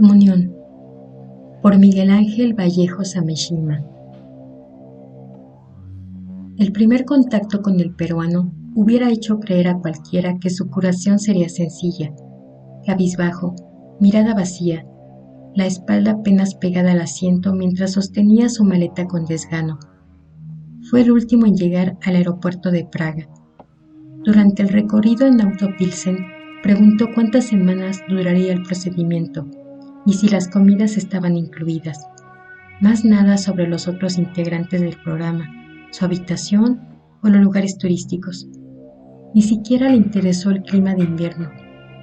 Comunión, por Miguel Ángel Vallejo Sameshima. El primer contacto con el peruano hubiera hecho creer a cualquiera que su curación sería sencilla. Cabizbajo, mirada vacía, la espalda apenas pegada al asiento mientras sostenía su maleta con desgano. Fue el último en llegar al aeropuerto de Praga. Durante el recorrido en auto Pilsen, preguntó cuántas semanas duraría el procedimiento y si las comidas estaban incluidas. Más nada sobre los otros integrantes del programa, su habitación o los lugares turísticos. Ni siquiera le interesó el clima de invierno,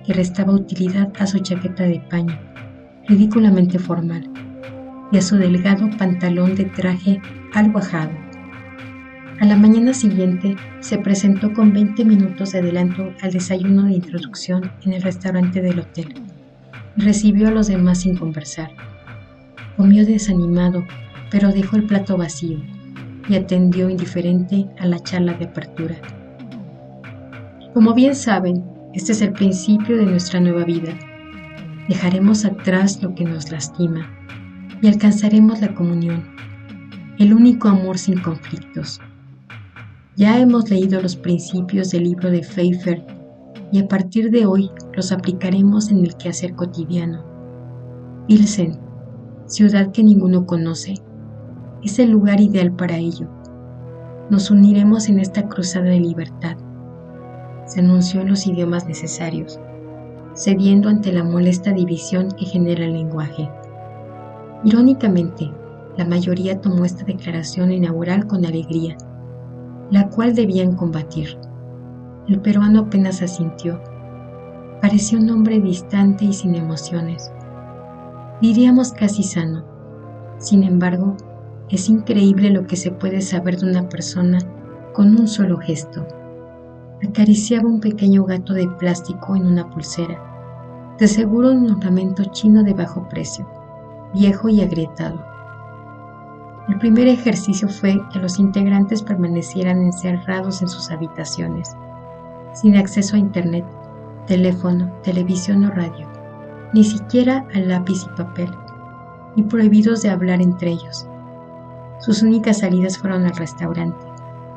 que restaba utilidad a su chaqueta de paño, ridículamente formal, y a su delgado pantalón de traje algo ajado. A la mañana siguiente se presentó con 20 minutos de adelanto al desayuno de introducción en el restaurante del hotel y recibió a los demás sin conversar. Comió desanimado, pero dejó el plato vacío y atendió indiferente a la charla de apertura. Como bien saben, este es el principio de nuestra nueva vida. Dejaremos atrás lo que nos lastima y alcanzaremos la comunión, el único amor sin conflictos. Ya hemos leído los principios del libro de Pfeiffer y a partir de hoy los aplicaremos en el quehacer cotidiano. Pilsen, ciudad que ninguno conoce, es el lugar ideal para ello. Nos uniremos en esta cruzada de libertad. Se anunció en los idiomas necesarios, cediendo ante la molesta división que genera el lenguaje. Irónicamente, la mayoría tomó esta declaración inaugural con alegría, la cual debían combatir. El peruano apenas asintió. Parecía un hombre distante y sin emociones. Diríamos casi sano. Sin embargo, es increíble lo que se puede saber de una persona con un solo gesto. Acariciaba un pequeño gato de plástico en una pulsera, de seguro un ornamento chino de bajo precio, viejo y agrietado. El primer ejercicio fue que los integrantes permanecieran encerrados en sus habitaciones, sin acceso a internet, teléfono, televisión o radio, ni siquiera a lápiz y papel, y prohibidos de hablar entre ellos. Sus únicas salidas fueron al restaurante,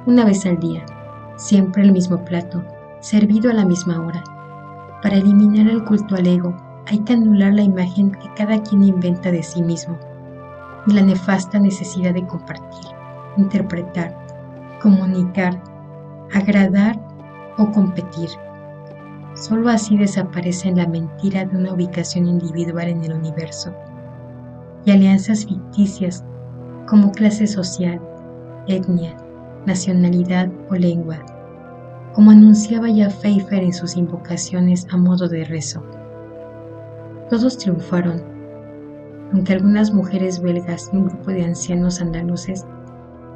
una vez al día, siempre el mismo plato, servido a la misma hora. Para eliminar el culto al ego, hay que anular la imagen que cada quien inventa de sí mismo y la nefasta necesidad de compartir, interpretar, comunicar, agradar o competir. Solo así desaparece la mentira de una ubicación individual en el universo y alianzas ficticias como clase social, etnia, nacionalidad o lengua, como anunciaba ya Pfeiffer en sus invocaciones a modo de rezo. Todos triunfaron, aunque algunas mujeres belgas y un grupo de ancianos andaluces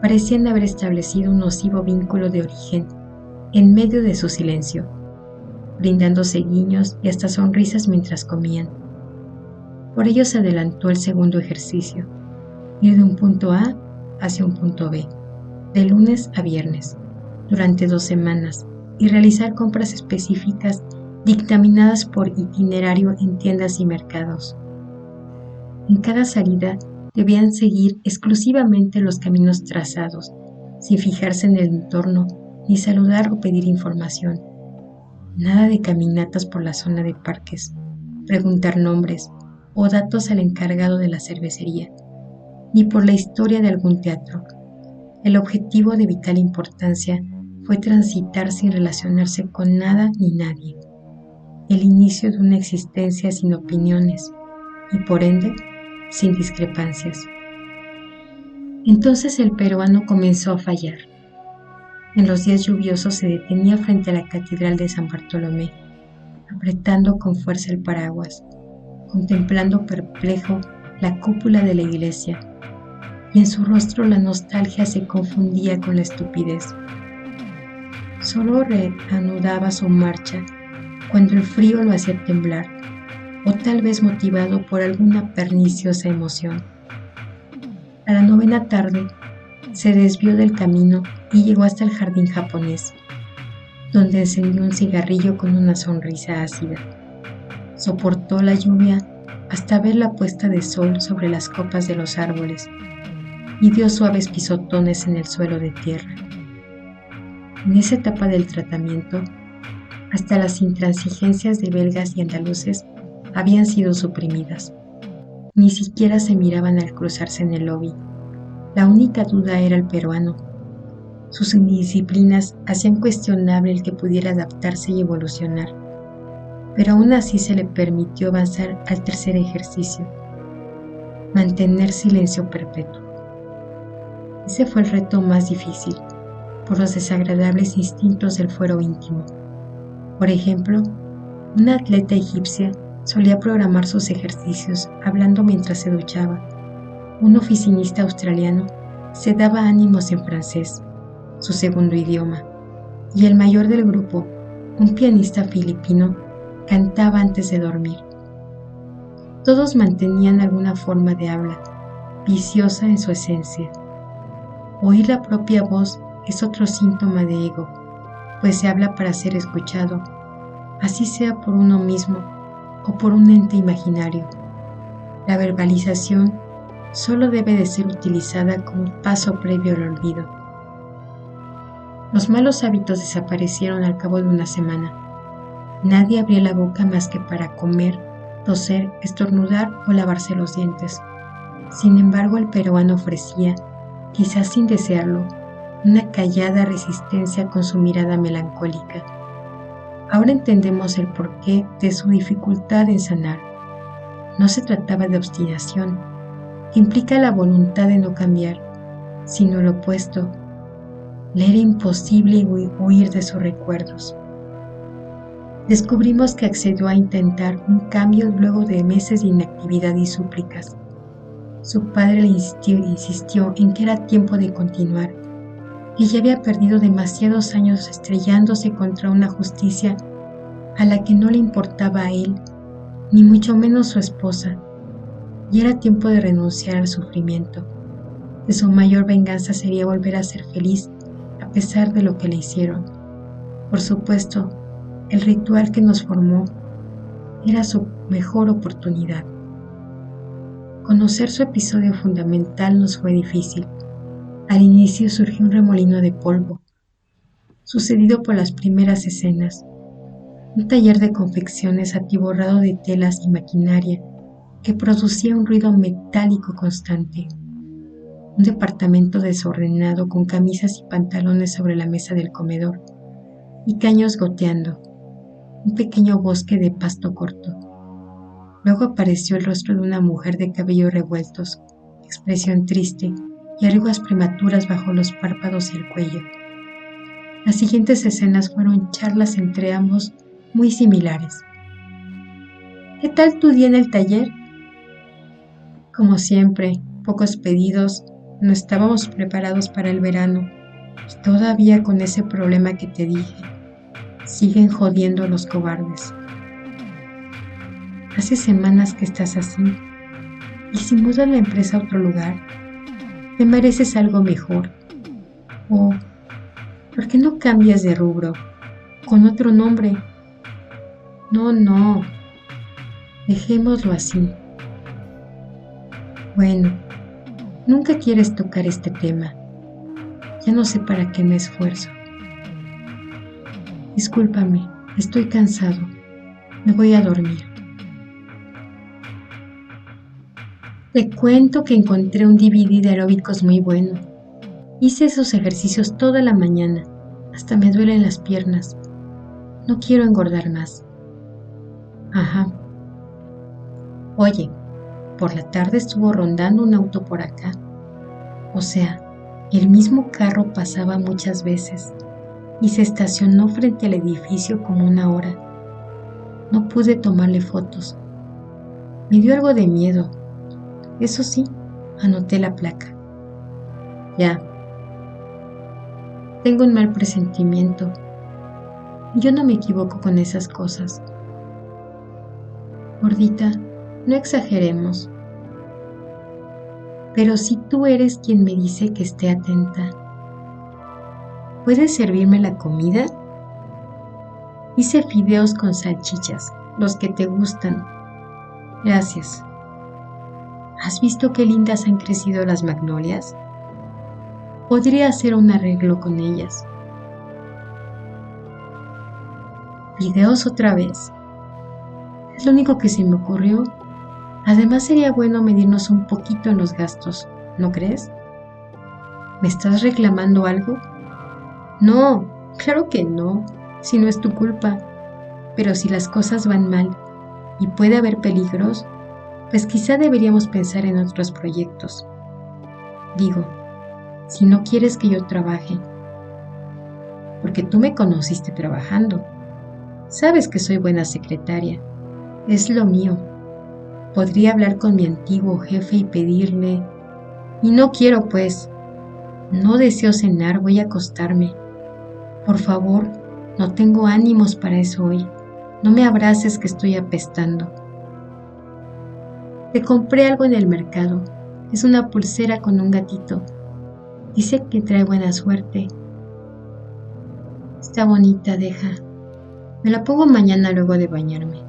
parecían haber establecido un nocivo vínculo de origen en medio de su silencio, brindándose guiños y hasta sonrisas mientras comían. Por ello se adelantó el segundo ejercicio, ir de un punto A hacia un punto B, de lunes a viernes, durante 2 semanas, y realizar compras específicas dictaminadas por itinerario en tiendas y mercados. En cada salida debían seguir exclusivamente los caminos trazados, sin fijarse en el entorno ni saludar o pedir información. Nada de caminatas por la zona de parques, preguntar nombres o datos al encargado de la cervecería, ni por la historia de algún teatro. El objetivo de vital importancia fue transitar sin relacionarse con nada ni nadie, el inicio de una existencia sin opiniones y por ende sin discrepancias. Entonces el peruano comenzó a fallar. En los días lluviosos se detenía frente a la catedral de San Bartolomé, apretando con fuerza el paraguas, contemplando perplejo la cúpula de la iglesia, y en su rostro la nostalgia se confundía con la estupidez. Solo reanudaba su marcha cuando el frío lo hacía temblar, o tal vez motivado por alguna perniciosa emoción. A la 9ª tarde, se desvió del camino y llegó hasta el jardín japonés, donde encendió un cigarrillo con una sonrisa ácida. Soportó la lluvia hasta ver la puesta de sol sobre las copas de los árboles y dio suaves pisotones en el suelo de tierra. En esa etapa del tratamiento, hasta las intransigencias de belgas y andaluces habían sido suprimidas. Ni siquiera se miraban al cruzarse en el lobby. La única duda era el peruano. Sus indisciplinas hacían cuestionable el que pudiera adaptarse y evolucionar, pero aún así se le permitió avanzar al tercer ejercicio: mantener silencio perpetuo. Ese fue el reto más difícil, por los desagradables instintos del fuero íntimo. Por ejemplo, una atleta egipcia solía programar sus ejercicios hablando mientras se duchaba. Un oficinista australiano se daba ánimos en francés, su segundo idioma, y el mayor del grupo, un pianista filipino, cantaba antes de dormir. Todos mantenían alguna forma de habla, viciosa en su esencia. Oír la propia voz es otro síntoma de ego, pues se habla para ser escuchado, así sea por uno mismo o por un ente imaginario. La verbalización solo debe de ser utilizada como paso previo al olvido. Los malos hábitos desaparecieron al cabo de una semana. Nadie abría la boca más que para comer, toser, estornudar o lavarse los dientes. Sin embargo, el peruano ofrecía, quizás sin desearlo, una callada resistencia con su mirada melancólica. Ahora entendemos el porqué de su dificultad en sanar. No se trataba de obstinación, que implica la voluntad de no cambiar, sino lo opuesto. Le era imposible huir de sus recuerdos. Descubrimos que accedió a intentar un cambio luego de meses de inactividad y súplicas. Su padre le insistió en que era tiempo de continuar, que ya había perdido demasiados años estrellándose contra una justicia a la que no le importaba a él, ni mucho menos su esposa, y era tiempo de renunciar al sufrimiento, que su mayor venganza sería volver a ser feliz a pesar de lo que le hicieron. Por supuesto, el ritual que nos formó era su mejor oportunidad. Conocer su episodio fundamental nos fue difícil. Al inicio surgió un remolino de polvo, sucedido por las primeras escenas, un taller de confecciones atiborrado de telas y maquinaria que producía un ruido metálico constante, un departamento desordenado con camisas y pantalones sobre la mesa del comedor y caños goteando, un pequeño bosque de pasto corto. Luego apareció el rostro de una mujer de cabellos revueltos, expresión triste y arrugas prematuras bajo los párpados y el cuello. Las siguientes escenas fueron charlas entre ambos muy similares. ¿Qué tal tu día en el taller? Como siempre, pocos pedidos, no estábamos preparados para el verano y todavía con ese problema que te dije. Siguen jodiendo a los cobardes. Hace semanas que estás así. ¿Y si mudas la empresa a otro lugar? ¿Te mereces algo mejor? ¿O por qué no cambias de rubro? Con otro nombre. No. Dejémoslo así. Bueno, nunca quieres tocar este tema. Ya no sé para qué me esfuerzo. Discúlpame, estoy cansado. Me voy a dormir. Te cuento que encontré un DVD de aeróbicos muy bueno. Hice esos ejercicios toda la mañana. Hasta me duelen las piernas. No quiero engordar más. Ajá. Oye, por la tarde estuvo rondando un auto por acá. O sea, el mismo carro pasaba muchas veces y se estacionó frente al edificio como una hora. No pude tomarle fotos. Me dio algo de miedo. Eso sí, anoté la placa. Ya. Tengo un mal presentimiento. Yo no me equivoco con esas cosas. Gordita, no exageremos. Pero si tú eres quien me dice que esté atenta, ¿puedes servirme la comida? Hice fideos con salchichas, los que te gustan. Gracias. ¿Has visto qué lindas han crecido las magnolias? Podría hacer un arreglo con ellas. ¿Videos otra vez? Es lo único que se me ocurrió. Además sería bueno medirnos un poquito en los gastos, ¿no crees? ¿Me estás reclamando algo? No, claro que no, si no es tu culpa. Pero si las cosas van mal y puede haber peligros, pues quizá deberíamos pensar en otros proyectos. Digo, si no quieres que yo trabaje, porque tú me conociste trabajando. Sabes que soy buena secretaria. Es lo mío. Podría hablar con mi antiguo jefe y pedirle... Y no quiero, pues. No deseo cenar, voy a acostarme. Por favor, no tengo ánimos para eso hoy. No me abraces que estoy apestando. Te compré algo en el mercado. Es una pulsera con un gatito. Dice que trae buena suerte. Está bonita, deja. Me la pongo mañana luego de bañarme.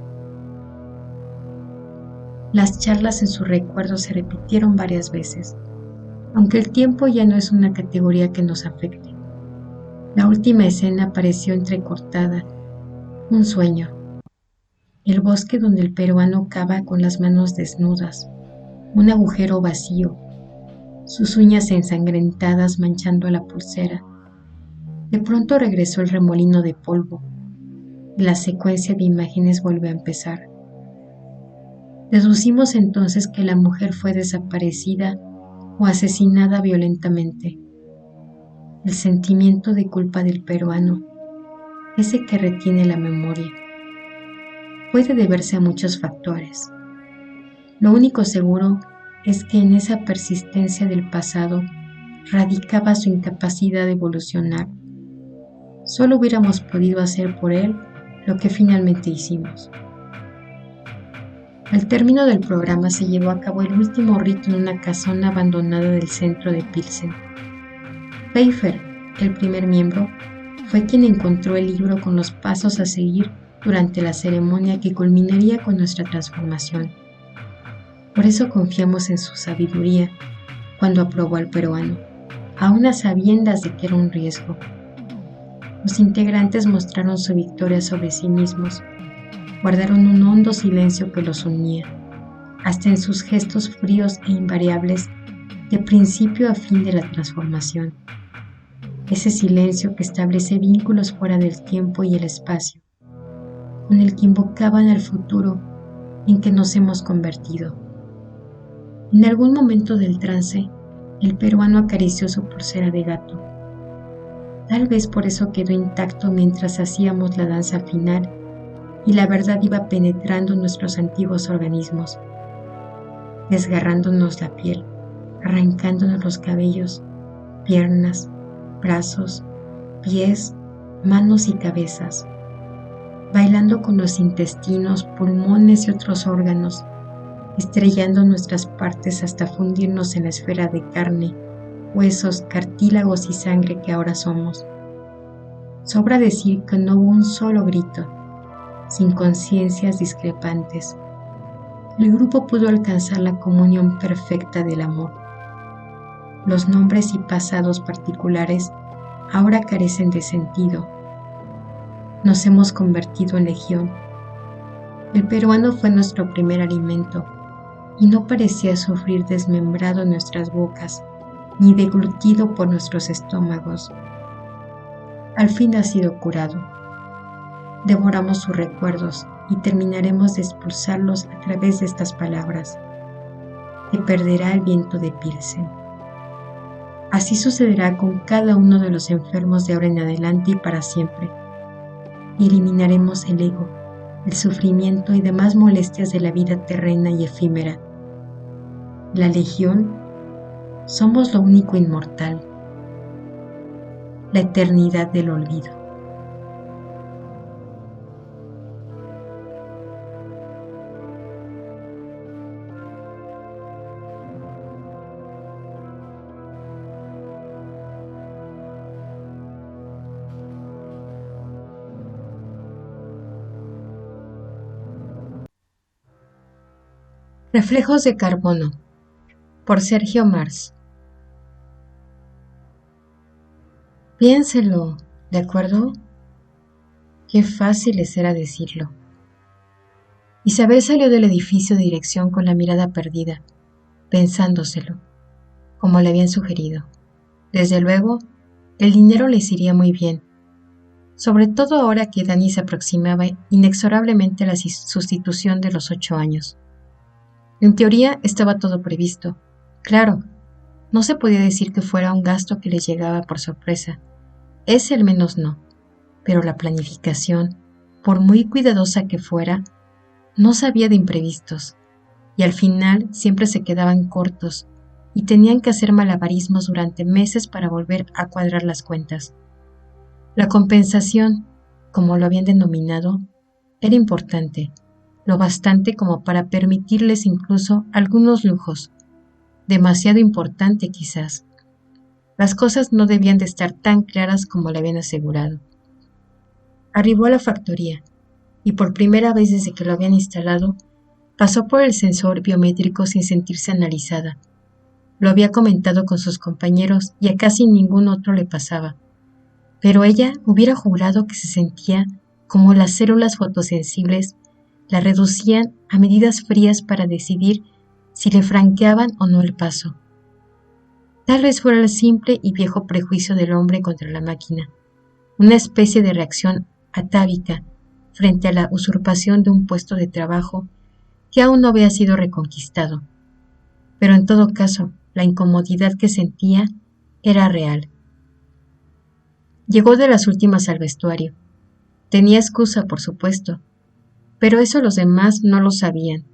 Las charlas en su recuerdo se repitieron varias veces, aunque el tiempo ya no es una categoría que nos afecte. La última escena pareció entrecortada, un sueño. El bosque donde el peruano cava con las manos desnudas, un agujero vacío, sus uñas ensangrentadas manchando la pulsera. De pronto regresó el remolino de polvo. La secuencia de imágenes volvió a empezar. Deducimos entonces que la mujer fue desaparecida o asesinada violentamente. El sentimiento de culpa del peruano, ese que retiene la memoria, puede deberse a muchos factores. Lo único seguro es que en esa persistencia del pasado radicaba su incapacidad de evolucionar. Solo hubiéramos podido hacer por él lo que finalmente hicimos. Al término del programa se llevó a cabo el último rito en una casona abandonada del centro de Pilsen. Pfeiffer, el primer miembro, fue quien encontró el libro con los pasos a seguir durante la ceremonia que culminaría con nuestra transformación. Por eso confiamos en su sabiduría cuando aprobó al peruano, aun a sabiendas de que era un riesgo. Los integrantes mostraron su victoria sobre sí mismos, guardaron un hondo silencio que los unía, hasta en sus gestos fríos e invariables de principio a fin de la transformación. Ese silencio que establece vínculos fuera del tiempo y el espacio, con el que invocaban al futuro en que nos hemos convertido. En algún momento del trance, el peruano acarició su pulsera de gato. Tal vez por eso quedó intacto mientras hacíamos la danza final y la verdad iba penetrando nuestros antiguos organismos, desgarrándonos la piel, arrancándonos los cabellos, piernas, brazos, pies, manos y cabezas, bailando con los intestinos, pulmones y otros órganos, estrellando nuestras partes hasta fundirnos en la esfera de carne, huesos, cartílagos y sangre que ahora somos. Sobra decir que no hubo un solo grito, sin conciencias discrepantes. El grupo pudo alcanzar la comunión perfecta del amor. Los nombres y pasados particulares ahora carecen de sentido. Nos hemos convertido en legión. El peruano fue nuestro primer alimento y no parecía sufrir desmembrado en nuestras bocas, ni deglutido por nuestros estómagos. Al fin ha sido curado. Devoramos sus recuerdos y terminaremos de expulsarlos a través de estas palabras. Te perderá el viento de Pilsen. Así sucederá con cada uno de los enfermos de ahora en adelante y para siempre. Eliminaremos el ego, el sufrimiento y demás molestias de la vida terrena y efímera. La legión, somos lo único inmortal, la eternidad del olvido. Reflejos de carbono. por Sergio Mars. Piénselo, ¿de acuerdo? Qué fácil les era decirlo. Isabel salió del edificio de dirección con la mirada perdida, pensándoselo, como le habían sugerido. Desde luego, el dinero les iría muy bien, sobre todo ahora que Dani se aproximaba inexorablemente a la sustitución de los 8 años. En teoría estaba todo previsto. Claro, no se podía decir que fuera un gasto que les llegaba por sorpresa. Ese al menos no. Pero la planificación, por muy cuidadosa que fuera, no sabía de imprevistos, y al final siempre se quedaban cortos y tenían que hacer malabarismos durante meses para volver a cuadrar las cuentas. La compensación, como lo habían denominado, era importante, lo bastante como para permitirles incluso algunos lujos, demasiado importante quizás. Las cosas no debían de estar tan claras como le habían asegurado. Arribó a la factoría, y por primera vez desde que lo habían instalado, pasó por el sensor biométrico sin sentirse analizada. Lo había comentado con sus compañeros y a casi ningún otro le pasaba. Pero ella hubiera jurado que se sentía como las células fotosensibles la reducían a medidas frías para decidir si le franqueaban o no el paso. Tal vez fuera el simple y viejo prejuicio del hombre contra la máquina, una especie de reacción atávica frente a la usurpación de un puesto de trabajo que aún no había sido reconquistado. Pero en todo caso, la incomodidad que sentía era real. Llegó de las últimas al vestuario. Tenía excusa, por supuesto, pero eso los demás no lo sabían,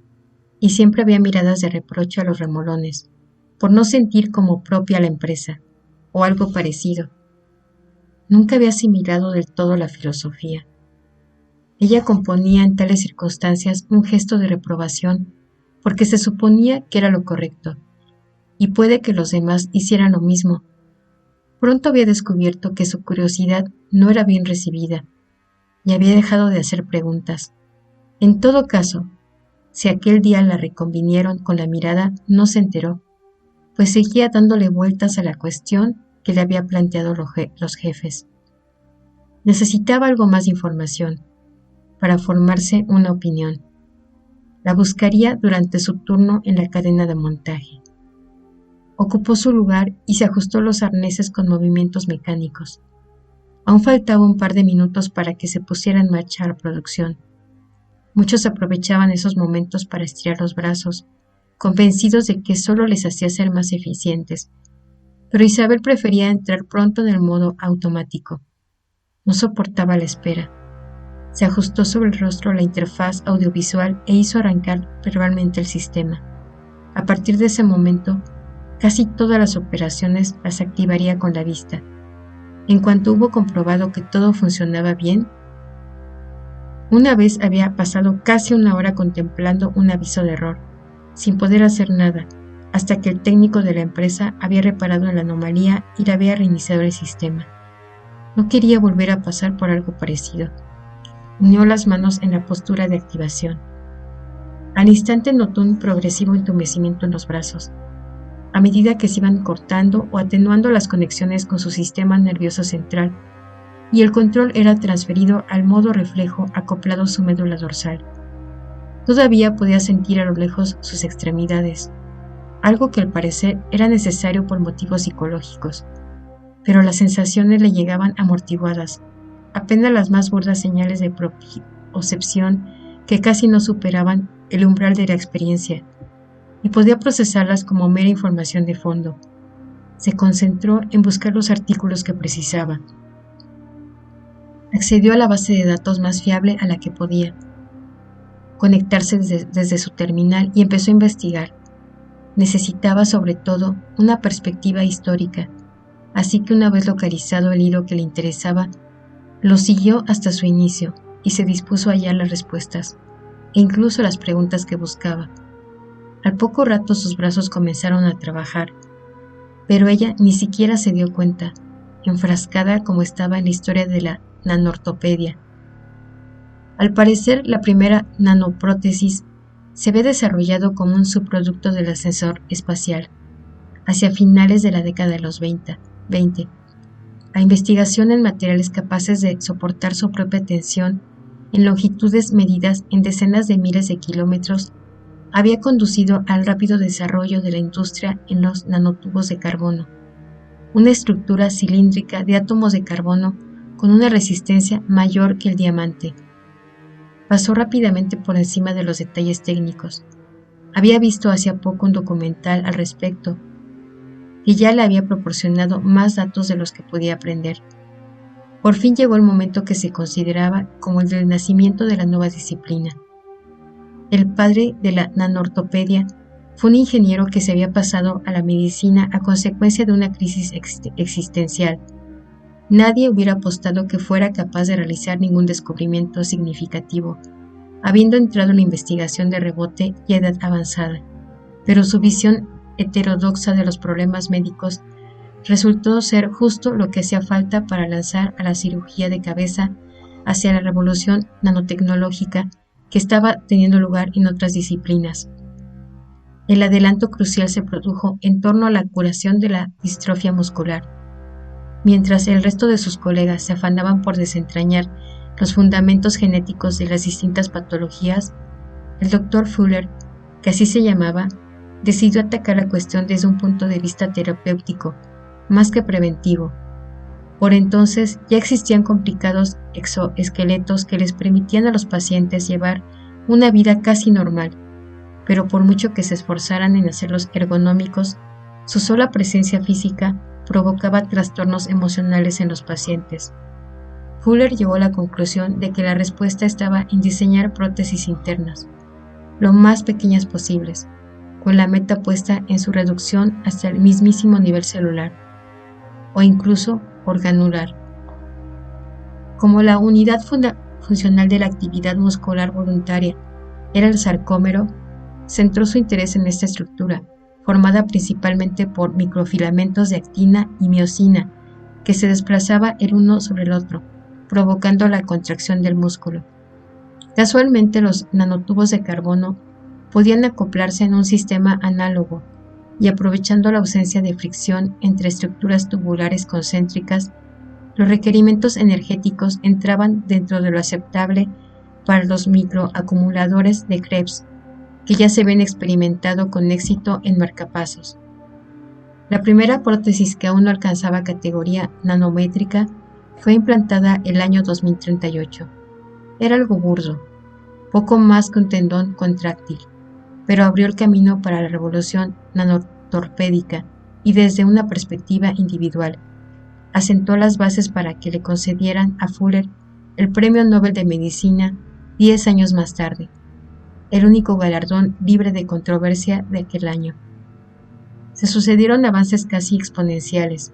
y siempre había miradas de reproche a los remolones, por no sentir como propia la empresa, o algo parecido. Nunca había asimilado del todo la filosofía. Ella componía en tales circunstancias un gesto de reprobación, porque se suponía que era lo correcto, y puede que los demás hicieran lo mismo. Pronto había descubierto que su curiosidad no era bien recibida, y había dejado de hacer preguntas. En todo caso, si aquel día la reconvinieron con la mirada, no se enteró, pues seguía dándole vueltas a la cuestión que le había planteado los jefes. Necesitaba algo más de información para formarse una opinión. La buscaría durante su turno en la cadena de montaje. Ocupó su lugar y se ajustó los arneses con movimientos mecánicos. Aún faltaba un par de minutos para que se pusiera en marcha la producción. Muchos aprovechaban esos momentos para estirar los brazos, convencidos de que solo les hacía ser más eficientes, pero Isabel prefería entrar pronto en el modo automático. No soportaba la espera. Se ajustó sobre el rostro la interfaz audiovisual e hizo arrancar verbalmente el sistema. A partir de ese momento, casi todas las operaciones las activaría con la vista. En cuanto hubo comprobado que todo funcionaba bien, una vez había pasado casi una hora contemplando un aviso de error, sin poder hacer nada, hasta que el técnico de la empresa había reparado en la anomalía y le había reiniciado el sistema. No quería volver a pasar por algo parecido. Unió las manos en la postura de activación. Al instante notó un progresivo entumecimiento en los brazos, a medida que se iban cortando o atenuando las conexiones con su sistema nervioso central, y el control era transferido al modo reflejo acoplado a su médula dorsal. Todavía podía sentir a lo lejos sus extremidades, algo que al parecer era necesario por motivos psicológicos, pero las sensaciones le llegaban amortiguadas, apenas las más burdas señales de propiocepción que casi no superaban el umbral de la experiencia, y podía procesarlas como mera información de fondo. Se concentró en buscar los artículos que precisaba. Accedió a la base de datos más fiable a la que podía conectarse desde su terminal y empezó a investigar. Necesitaba sobre todo una perspectiva histórica, así que una vez localizado el hilo que le interesaba, lo siguió hasta su inicio y se dispuso a hallar las respuestas, e incluso las preguntas que buscaba. Al poco rato sus brazos comenzaron a trabajar, pero ella ni siquiera se dio cuenta, enfrascada como estaba en la historia de la nanortopedia. Al parecer, la primera nanoprótesis se ve desarrollado como un subproducto del ascensor espacial, hacia finales de la década de los 20. La investigación en materiales capaces de soportar su propia tensión en longitudes medidas en decenas de miles de kilómetros había conducido al rápido desarrollo de la industria en los nanotubos de carbono, una estructura cilíndrica de átomos de carbono con una resistencia mayor que el diamante. Pasó rápidamente por encima de los detalles técnicos. Había visto hacía poco un documental al respecto, que ya le había proporcionado más datos de los que podía aprender. Por fin llegó el momento que se consideraba como el del nacimiento de la nueva disciplina. El padre de la nanoortopedia fue un ingeniero que se había pasado a la medicina a consecuencia de una crisis existencial. Nadie hubiera apostado que fuera capaz de realizar ningún descubrimiento significativo, habiendo entrado en la investigación de rebote y a edad avanzada, pero su visión heterodoxa de los problemas médicos resultó ser justo lo que hacía falta para lanzar a la cirugía de cabeza hacia la revolución nanotecnológica que estaba teniendo lugar en otras disciplinas. El adelanto crucial se produjo en torno a la curación de la distrofia muscular. Mientras el resto de sus colegas se afanaban por desentrañar los fundamentos genéticos de las distintas patologías, el Dr. Fuller, que así se llamaba, decidió atacar la cuestión desde un punto de vista terapéutico, más que preventivo. Por entonces ya existían complicados exoesqueletos que les permitían a los pacientes llevar una vida casi normal, pero por mucho que se esforzaran en hacerlos ergonómicos, su sola presencia física provocaba trastornos emocionales en los pacientes. Fuller llegó a la conclusión de que la respuesta estaba en diseñar prótesis internas, lo más pequeñas posibles, con la meta puesta en su reducción hasta el mismísimo nivel celular, o incluso organular. Como la unidad funcional de la actividad muscular voluntaria era el sarcómero, centró su interés en esta estructura, formada principalmente por microfilamentos de actina y miosina, que se desplazaba el uno sobre el otro, provocando la contracción del músculo. Casualmente, los nanotubos de carbono podían acoplarse en un sistema análogo, y aprovechando la ausencia de fricción entre estructuras tubulares concéntricas, los requerimientos energéticos entraban dentro de lo aceptable para los microacumuladores de Krebs, que ya se habían experimentado con éxito en marcapasos. La primera prótesis, que aún no alcanzaba categoría nanométrica, fue implantada el año 2038. Era algo burdo, poco más que un tendón contráctil, pero abrió el camino para la revolución nanotorpédica y desde una perspectiva individual, asentó las bases para que le concedieran a Fuller el Premio Nobel de Medicina 10 años más tarde, el único galardón libre de controversia de aquel año. Se sucedieron avances casi exponenciales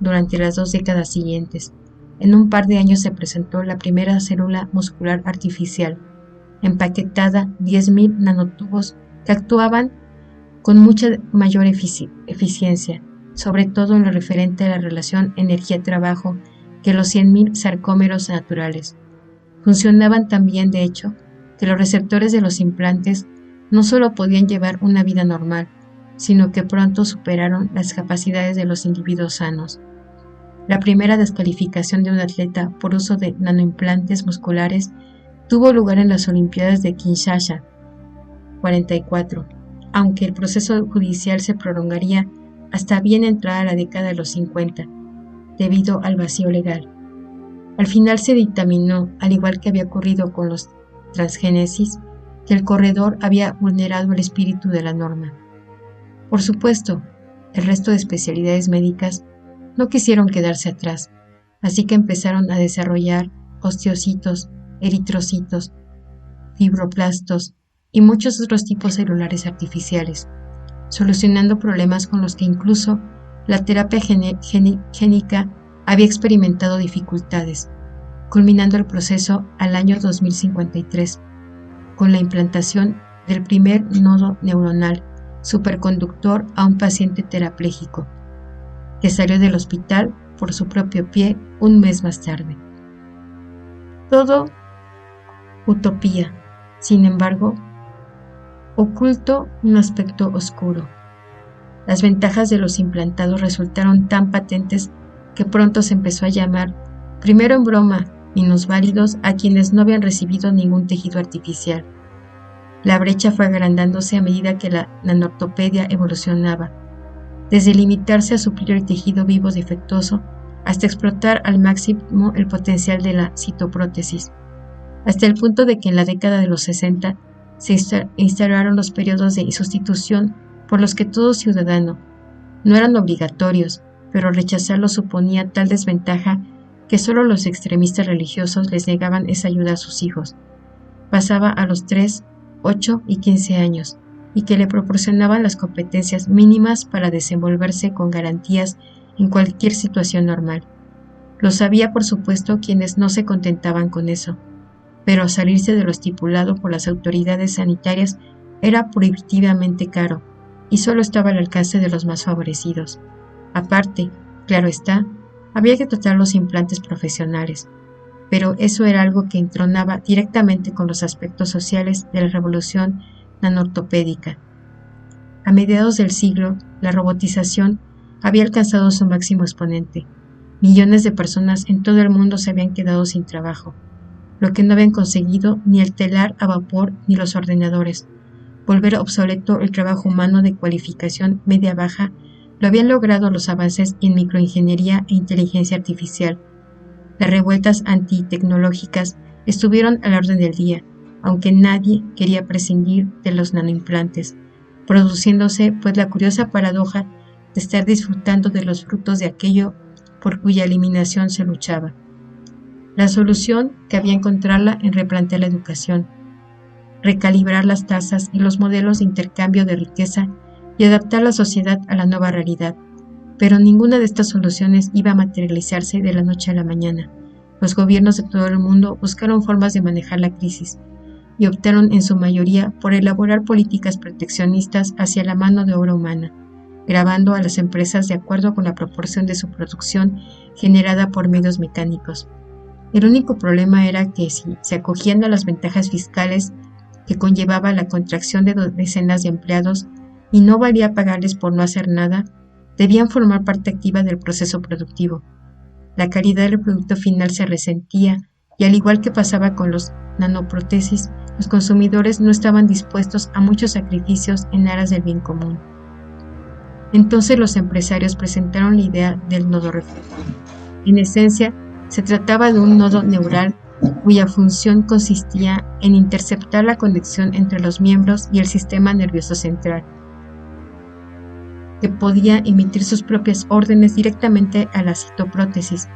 durante las 2 décadas siguientes. En un par de años se presentó la primera célula muscular artificial, empaquetada 10.000 nanotubos que actuaban con mucha mayor eficiencia, sobre todo en lo referente a la relación energía-trabajo, que los 100.000 sarcómeros naturales. Funcionaban tan bien, de hecho, que los receptores de los implantes no solo podían llevar una vida normal, sino que pronto superaron las capacidades de los individuos sanos. La primera descalificación de un atleta por uso de nanoimplantes musculares tuvo lugar en las Olimpiadas de Kinshasa, 44, aunque el proceso judicial se prolongaría hasta bien entrada la década de los 50, debido al vacío legal. Al final se dictaminó, al igual que había ocurrido con los transgénesis, que el corredor había vulnerado el espíritu de la norma. Por supuesto, el resto de especialidades médicas no quisieron quedarse atrás, así que empezaron a desarrollar osteocitos, eritrocitos, fibroblastos y muchos otros tipos celulares artificiales, solucionando problemas con los que incluso la terapia génica había experimentado dificultades, culminando el proceso al año 2053, con la implantación del primer nodo neuronal superconductor a un paciente tetrapléjico, que salió del hospital por su propio pie un mes más tarde. Todo utopía, sin embargo, oculto un aspecto oscuro. Las ventajas de los implantados resultaron tan patentes que pronto se empezó a llamar, primero en broma, minusválidos a quienes no habían recibido ningún tejido artificial. La brecha fue agrandándose a medida que la nanortopedia evolucionaba, desde limitarse a suplir el tejido vivo defectuoso hasta explotar al máximo el potencial de la citoprótesis, hasta el punto de que en la década de los 60 se instalaron los periodos de sustitución por los que todo ciudadano, no eran obligatorios, pero rechazarlos suponía tal desventaja que solo los extremistas religiosos les negaban esa ayuda a sus hijos. Pasaba a los 3, 8 y 15 años, y que le proporcionaban las competencias mínimas para desenvolverse con garantías en cualquier situación normal. Lo sabía, por supuesto, quienes no se contentaban con eso, pero salirse de lo estipulado por las autoridades sanitarias era prohibitivamente caro, y solo estaba al alcance de los más favorecidos. Aparte, claro está, había que tratar los implantes profesionales, pero eso era algo que entronaba directamente con los aspectos sociales de la revolución nanortopédica. A mediados del siglo, la robotización había alcanzado su máximo exponente. Millones de personas en todo el mundo se habían quedado sin trabajo, lo que no habían conseguido ni el telar a vapor ni los ordenadores. Volver obsoleto el trabajo humano de cualificación media-baja lo habían logrado los avances en microingeniería e inteligencia artificial. Las revueltas antitecnológicas estuvieron a la orden del día, aunque nadie quería prescindir de los nanoimplantes, produciéndose pues la curiosa paradoja de estar disfrutando de los frutos de aquello por cuya eliminación se luchaba. La solución cabía encontrarla en replantear la educación, recalibrar las tasas y los modelos de intercambio de riqueza y adaptar la sociedad a la nueva realidad. Pero ninguna de estas soluciones iba a materializarse de la noche a la mañana. Los gobiernos de todo el mundo buscaron formas de manejar la crisis y optaron en su mayoría por elaborar políticas proteccionistas hacia la mano de obra humana, gravando a las empresas de acuerdo con la proporción de su producción generada por medios mecánicos. El único problema era que si se acogían a las ventajas fiscales que conllevaba la contracción de decenas de empleados y no valía pagarles por no hacer nada, debían formar parte activa del proceso productivo. La calidad del producto final se resentía y, al igual que pasaba con los nanoprótesis, los consumidores no estaban dispuestos a muchos sacrificios en aras del bien común. Entonces los empresarios presentaron la idea del nodo reflejo. En esencia, se trataba de un nodo neural cuya función consistía en interceptar la conexión entre los miembros y el sistema nervioso central, que podía emitir sus propias órdenes directamente a la citoprótesis,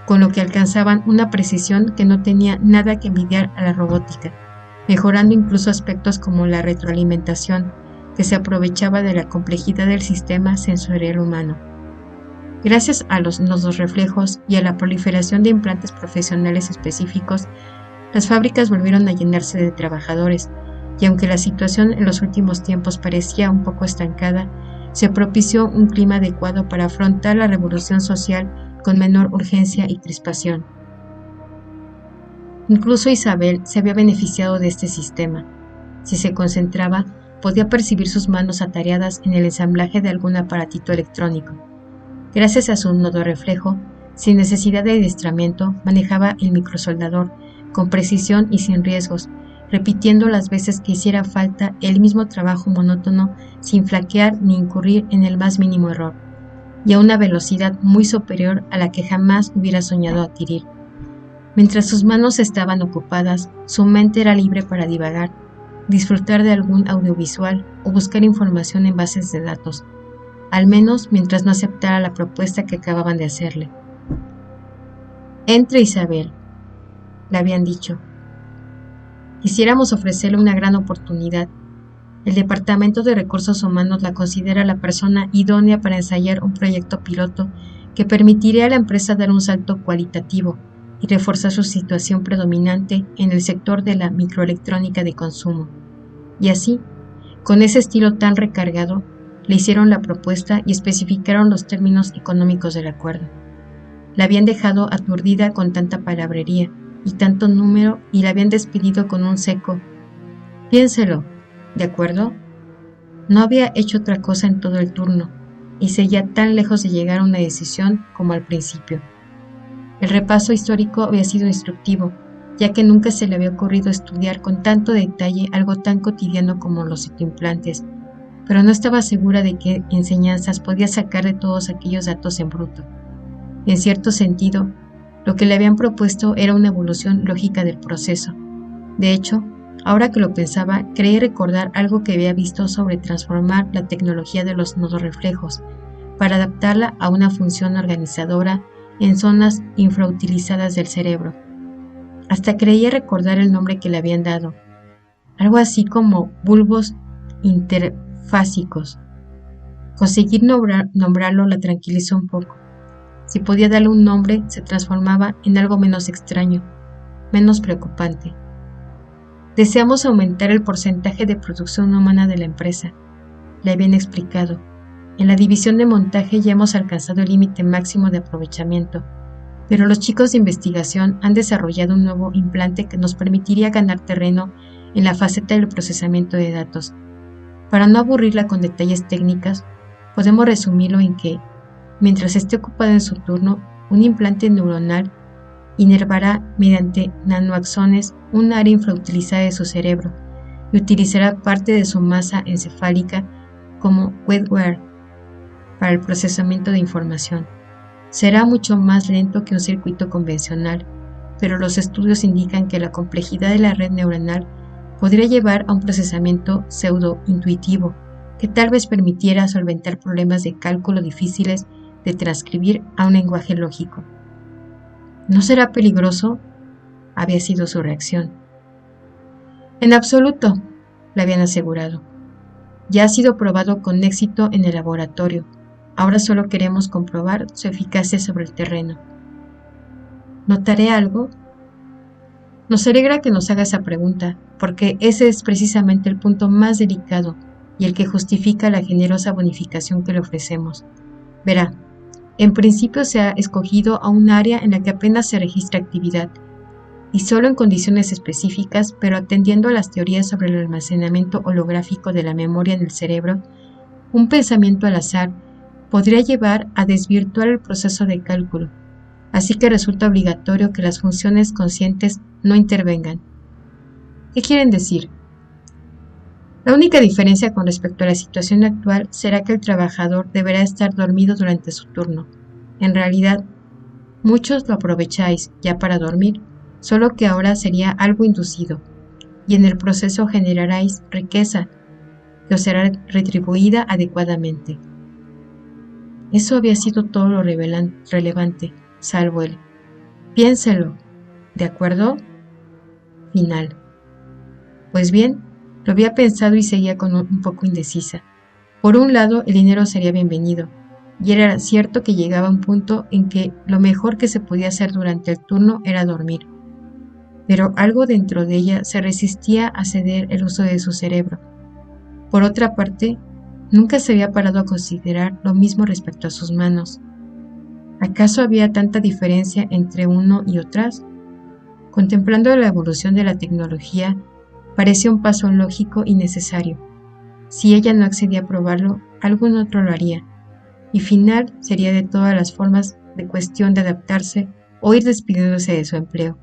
con lo que alcanzaban una precisión que no tenía nada que envidiar a la robótica, mejorando incluso aspectos como la retroalimentación, que se aprovechaba de la complejidad del sistema sensorial humano. Gracias a los nodos reflejos y a la proliferación de implantes profesionales específicos, las fábricas volvieron a llenarse de trabajadores, y aunque la situación en los últimos tiempos parecía un poco estancada, se propició un clima adecuado para afrontar la revolución social con menor urgencia y crispación. Incluso Isabel se había beneficiado de este sistema. Si se concentraba, podía percibir sus manos atareadas en el ensamblaje de algún aparatito electrónico. Gracias a su nodo reflejo, sin necesidad de adiestramiento, manejaba el microsoldador con precisión y sin riesgos, repitiendo las veces que hiciera falta el mismo trabajo monótono sin flaquear ni incurrir en el más mínimo error, y a una velocidad muy superior a la que jamás hubiera soñado adquirir. Mientras sus manos estaban ocupadas, su mente era libre para divagar, disfrutar de algún audiovisual o buscar información en bases de datos, al menos mientras no aceptara la propuesta que acababan de hacerle. «Entre, Isabel», le habían dicho. «Quisiéramos ofrecerle una gran oportunidad. El Departamento de Recursos Humanos la considera la persona idónea para ensayar un proyecto piloto que permitiría a la empresa dar un salto cualitativo y reforzar su situación predominante en el sector de la microelectrónica de consumo». Y así, con ese estilo tan recargado, le hicieron la propuesta y especificaron los términos económicos del acuerdo. La habían dejado aturdida con tanta palabrería y tanto número y la habían despedido con un seco «Piénselo, ¿de acuerdo?». No había hecho otra cosa en todo el turno, y seguía tan lejos de llegar a una decisión como al principio. El repaso histórico había sido instructivo, ya que nunca se le había ocurrido estudiar con tanto detalle algo tan cotidiano como los citoimplantes, pero no estaba segura de qué enseñanzas podía sacar de todos aquellos datos en bruto. En cierto sentido, lo que le habían propuesto era una evolución lógica del proceso. De hecho, ahora que lo pensaba, creí recordar algo que había visto sobre transformar la tecnología de los nodos reflejos para adaptarla a una función organizadora en zonas infrautilizadas del cerebro. Hasta creía recordar el nombre que le habían dado, algo así como bulbos interfásicos. Conseguir nombrarlo la tranquilizó un poco. Si podía darle un nombre, se transformaba en algo menos extraño, menos preocupante. Deseamos aumentar el porcentaje de producción humana de la empresa, le habían explicado. En la división de montaje ya hemos alcanzado el límite máximo de aprovechamiento, pero los chicos de investigación han desarrollado un nuevo implante que nos permitiría ganar terreno en la faceta del procesamiento de datos. Para no aburrirla con detalles técnicos, podemos resumirlo en que, mientras esté ocupado en su turno, un implante neuronal inervará mediante nanoaxones un área infrautilizada de su cerebro y utilizará parte de su masa encefálica como wetware para el procesamiento de información. Será mucho más lento que un circuito convencional, pero los estudios indican que la complejidad de la red neuronal podría llevar a un procesamiento pseudo-intuitivo que tal vez permitiera solventar problemas de cálculo difíciles de transcribir a un lenguaje lógico. ¿No será peligroso?, había sido su reacción. En absoluto, le habían asegurado. Ya ha sido probado con éxito en el laboratorio. Ahora solo queremos comprobar su eficacia sobre el terreno. ¿Notaré algo? Nos alegra que nos haga esa pregunta, porque ese es precisamente el punto más delicado y el que justifica la generosa bonificación que le ofrecemos. Verá, en principio se ha escogido a un área en la que apenas se registra actividad, y solo en condiciones específicas, pero atendiendo a las teorías sobre el almacenamiento holográfico de la memoria en el cerebro, un pensamiento al azar podría llevar a desvirtuar el proceso de cálculo, así que resulta obligatorio que las funciones conscientes no intervengan. ¿Qué quieren decir? La única diferencia con respecto a la situación actual será que el trabajador deberá estar dormido durante su turno. En realidad, muchos lo aprovecháis ya para dormir, solo que ahora sería algo inducido, y en el proceso generaréis riqueza, que os será retribuida adecuadamente. Eso había sido todo lo relevante, salvo el «piénselo», ¿de acuerdo? Final. Pues bien, lo había pensado y seguía con un poco indecisa. Por un lado, el dinero sería bienvenido, y era cierto que llegaba un punto en que lo mejor que se podía hacer durante el turno era dormir. Pero algo dentro de ella se resistía a ceder el uso de su cerebro. Por otra parte, nunca se había parado a considerar lo mismo respecto a sus manos. ¿Acaso había tanta diferencia entre uno y otras? Contemplando la evolución de la tecnología, parecía un paso lógico y necesario. Si ella no accedía a probarlo, algún otro lo haría, y final sería de todas las formas de cuestión de adaptarse o ir despidiéndose de su empleo.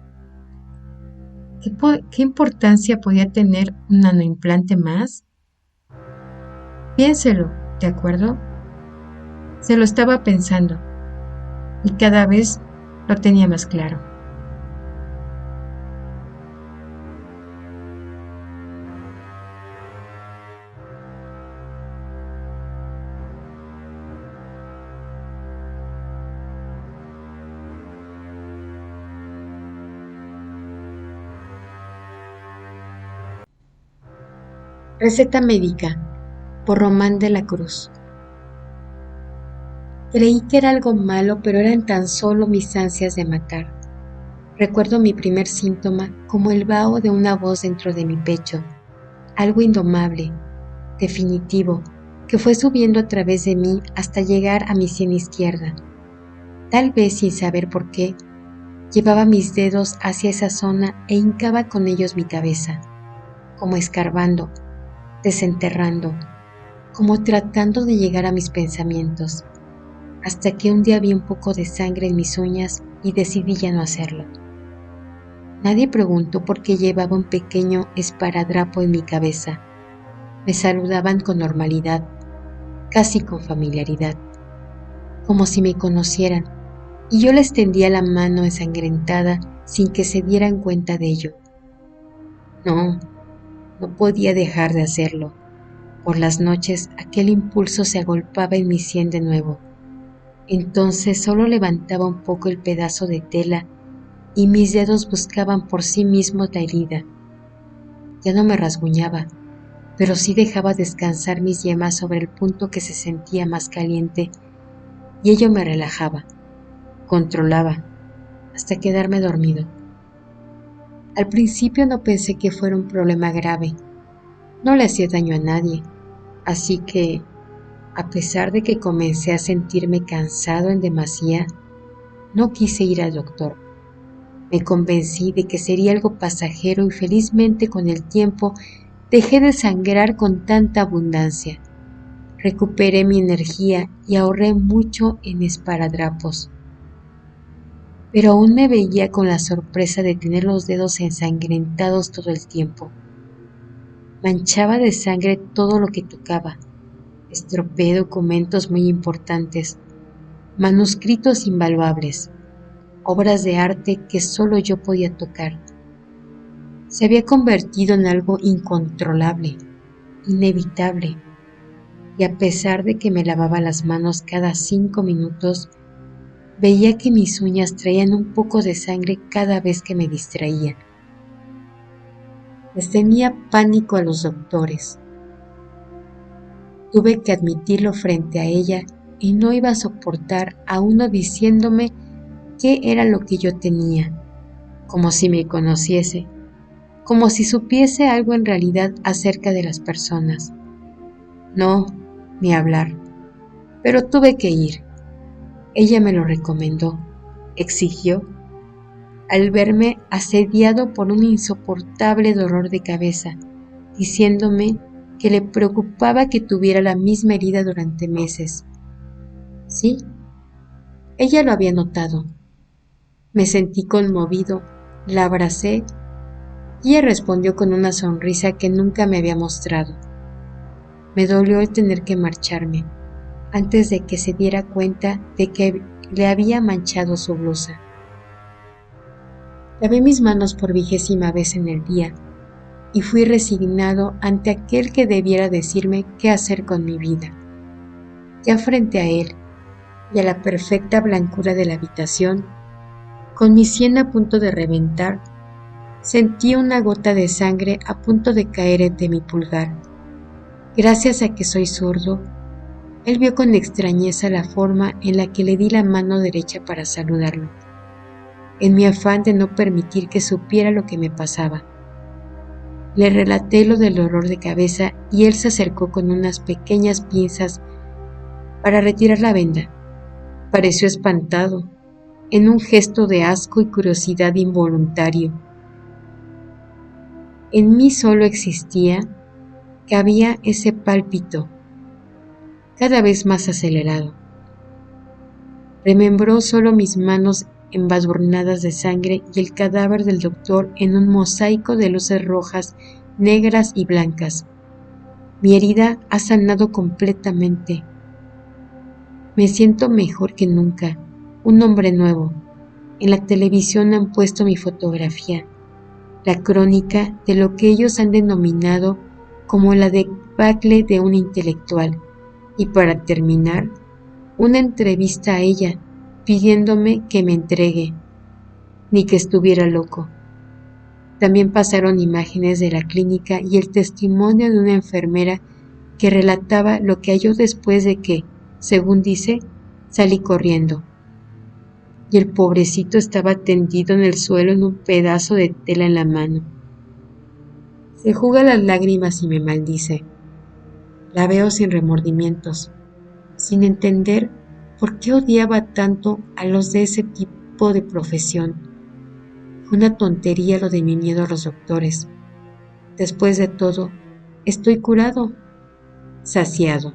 ¿Qué importancia podía tener un nanoimplante más? Piénselo, ¿de acuerdo? Se lo estaba pensando, y cada vez lo tenía más claro. Receta médica, por Román de la Cruz. Creí que era algo malo, pero eran tan solo mis ansias de matar. Recuerdo mi primer síntoma como el vaho de una voz dentro de mi pecho, algo indomable, definitivo, que fue subiendo a través de mí hasta llegar a mi sien izquierda. Tal vez sin saber por qué, llevaba mis dedos hacia esa zona e hincaba con ellos mi cabeza, como escarbando, desenterrando, como tratando de llegar a mis pensamientos, hasta que un día vi un poco de sangre en mis uñas y decidí ya no hacerlo. Nadie preguntó por qué llevaba un pequeño esparadrapo en mi cabeza. Me saludaban con normalidad, casi con familiaridad, como si me conocieran, y yo les tendía la mano ensangrentada sin que se dieran cuenta de ello. No, no podía dejar de hacerlo. Por las noches aquel impulso se agolpaba en mi sien de nuevo. Entonces solo levantaba un poco el pedazo de tela y mis dedos buscaban por sí mismos la herida. Ya no me rasguñaba, pero sí dejaba descansar mis yemas sobre el punto que se sentía más caliente, y ello me relajaba, controlaba, hasta quedarme dormido. Al principio no pensé que fuera un problema grave, no le hacía daño a nadie, así que, a pesar de que comencé a sentirme cansado en demasía, no quise ir al doctor. Me convencí de que sería algo pasajero y felizmente con el tiempo dejé de sangrar con tanta abundancia. Recuperé mi energía y ahorré mucho en esparadrapos. Pero aún me veía con la sorpresa de tener los dedos ensangrentados todo el tiempo. Manchaba de sangre todo lo que tocaba. Estropeé documentos muy importantes, manuscritos invaluables, obras de arte que solo yo podía tocar. Se había convertido en algo incontrolable, inevitable, y a pesar de que me lavaba las manos cada 5 minutos, veía que mis uñas traían un poco de sangre cada vez que me distraía. Les tenía pánico a los doctores. Tuve que admitirlo frente a ella y no iba a soportar a uno diciéndome qué era lo que yo tenía, como si me conociese, como si supiese algo en realidad acerca de las personas. No, ni hablar, pero tuve que ir. Ella me lo recomendó, exigió, al verme asediado por un insoportable dolor de cabeza, diciéndome que le preocupaba que tuviera la misma herida durante meses. Sí, ella lo había notado. Me sentí conmovido, la abracé y ella respondió con una sonrisa que nunca me había mostrado. Me dolió el tener que marcharme, antes de que se diera cuenta de que le había manchado su blusa. Lavé mis manos por 20ª vez en el día y fui resignado ante aquel que debiera decirme qué hacer con mi vida. Ya frente a él y a la perfecta blancura de la habitación, con mi sien a punto de reventar, sentí una gota de sangre a punto de caer de mi pulgar. Gracias a que soy zurdo, él vio con extrañeza la forma en la que le di la mano derecha para saludarlo, en mi afán de no permitir que supiera lo que me pasaba. Le relaté lo del dolor de cabeza y él se acercó con unas pequeñas pinzas para retirar la venda. Pareció espantado, en un gesto de asco y curiosidad involuntario. En mí solo existía que había ese pálpito, cada vez más acelerado. Remembró solo mis manos embadurnadas de sangre y el cadáver del doctor en un mosaico de luces rojas, negras y blancas. Mi herida ha sanado completamente. Me siento mejor que nunca, un hombre nuevo. En la televisión han puesto mi fotografía, la crónica de lo que ellos han denominado como la debacle de un intelectual, y para terminar, una entrevista a ella pidiéndome que me entregue, ni que estuviera loco. También pasaron imágenes de la clínica y el testimonio de una enfermera que relataba lo que halló después de que, según dice, salí corriendo. Y el pobrecito estaba tendido en el suelo en un pedazo de tela en la mano. Se juga las lágrimas y me maldice. La veo sin remordimientos, sin entender por qué odiaba tanto a los de ese tipo de profesión. Fue una tontería lo de mi miedo a los doctores. Después de todo, estoy curado. saciado.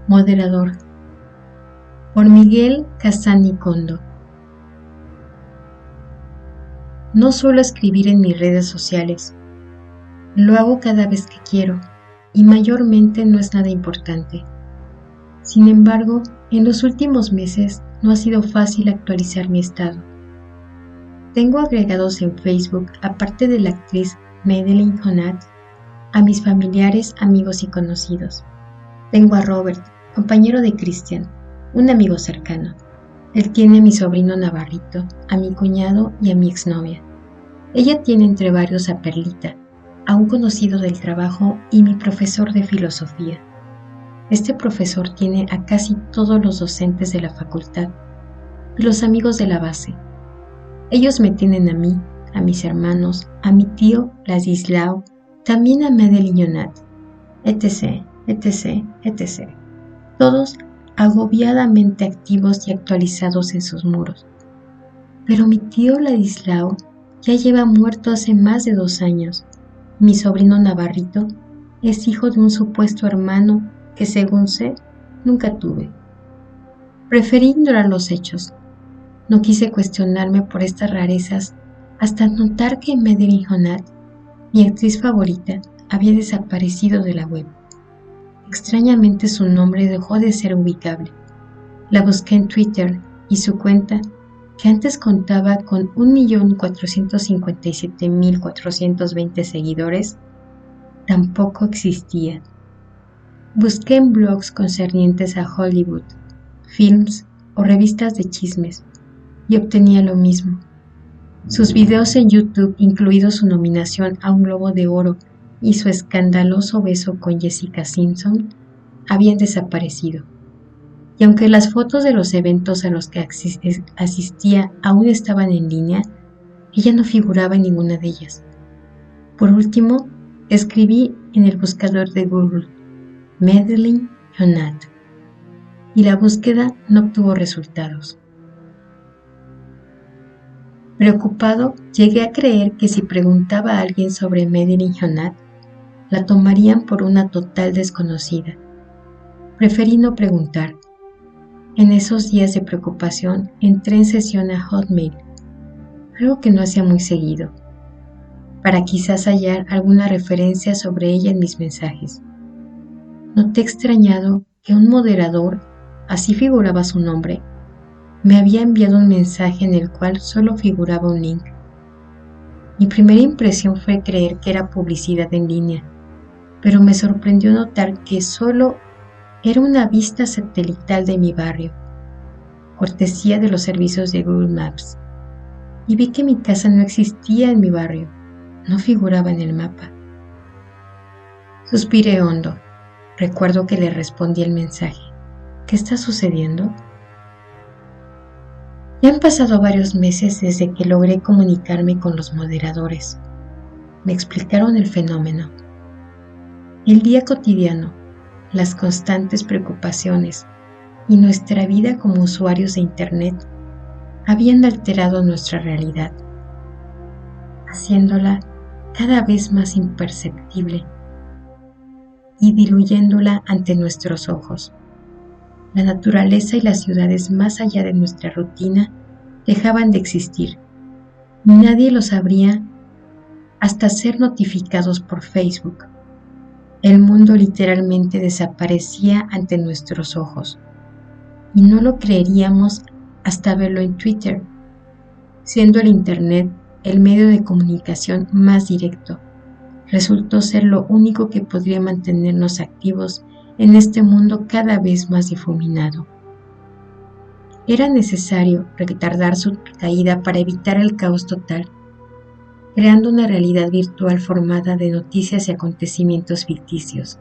Moderador, por Miguel Casani Kondo. No suelo escribir en mis redes sociales. Lo hago cada vez que quiero y mayormente no es nada importante. Sin embargo, en los últimos meses no ha sido fácil actualizar mi estado. Tengo agregados en Facebook, aparte de la actriz Madeline Honat, a mis familiares, amigos y conocidos. Tengo a Robert, compañero de Christian, un amigo cercano. Él tiene a mi sobrino Navarrito, a mi cuñado y a mi exnovia. Ella tiene entre varios a Perlita, a un conocido del trabajo y mi profesor de filosofía. Este profesor tiene a casi todos los docentes de la facultad y los amigos de la base. Ellos me tienen a mí, a mis hermanos, a mi tío Ladislao, también a Madeline Honat, etc., etc., etc. Todos agobiadamente activos y actualizados en sus muros. Pero mi tío Ladislao ya lleva muerto hace más de 2 años. Mi sobrino Navarrito es hijo de un supuesto hermano que, según sé, nunca tuve. Preferí ignorar los hechos. No quise cuestionarme por estas rarezas hasta notar que Madeline Honat, mi actriz favorita, había desaparecido de la web. Extrañamente su nombre dejó de ser ubicable. La busqué en Twitter y su cuenta, que antes contaba con 1.457.420 seguidores, tampoco existía. Busqué en blogs concernientes a Hollywood, films o revistas de chismes y obtenía lo mismo. Sus videos en YouTube, incluido su nominación a un Globo de Oro y su escandaloso beso con Jessica Simpson, habían desaparecido. Y aunque las fotos de los eventos a los que asistía aún estaban en línea, ella no figuraba en ninguna de ellas. Por último, escribí en el buscador de Google Madeline Honat y la búsqueda no obtuvo resultados. Preocupado, llegué a creer que si preguntaba a alguien sobre Madeline Honat, la tomarían por una total desconocida. Preferí no preguntar. En esos días de preocupación entré en sesión a Hotmail, algo que no hacía muy seguido, para quizás hallar alguna referencia sobre ella en mis mensajes. Noté extrañado que un moderador, así figuraba su nombre, me había enviado un mensaje en el cual solo figuraba un link. Mi primera impresión fue creer que era publicidad en línea, pero me sorprendió notar que solo era una vista satelital de mi barrio, cortesía de los servicios de Google Maps, y vi que mi casa no existía en mi barrio, no figuraba en el mapa. Suspiré hondo. Recuerdo que le respondí el mensaje. ¿Qué está sucediendo? Ya han pasado varios meses desde que logré comunicarme con los moderadores. Me explicaron el fenómeno. El día cotidiano, las constantes preocupaciones y nuestra vida como usuarios de Internet habían alterado nuestra realidad, haciéndola cada vez más imperceptible y diluyéndola ante nuestros ojos. La naturaleza y las ciudades más allá de nuestra rutina dejaban de existir. Nadie lo sabría hasta ser notificados por Facebook. El mundo literalmente desaparecía ante nuestros ojos y no lo creeríamos hasta verlo en Twitter, siendo el Internet el medio de comunicación más directo. Resultó ser lo único que podría mantenernos activos en este mundo cada vez más difuminado. Era necesario retardar su caída para evitar el caos total, creando una realidad virtual formada de noticias y acontecimientos ficticios.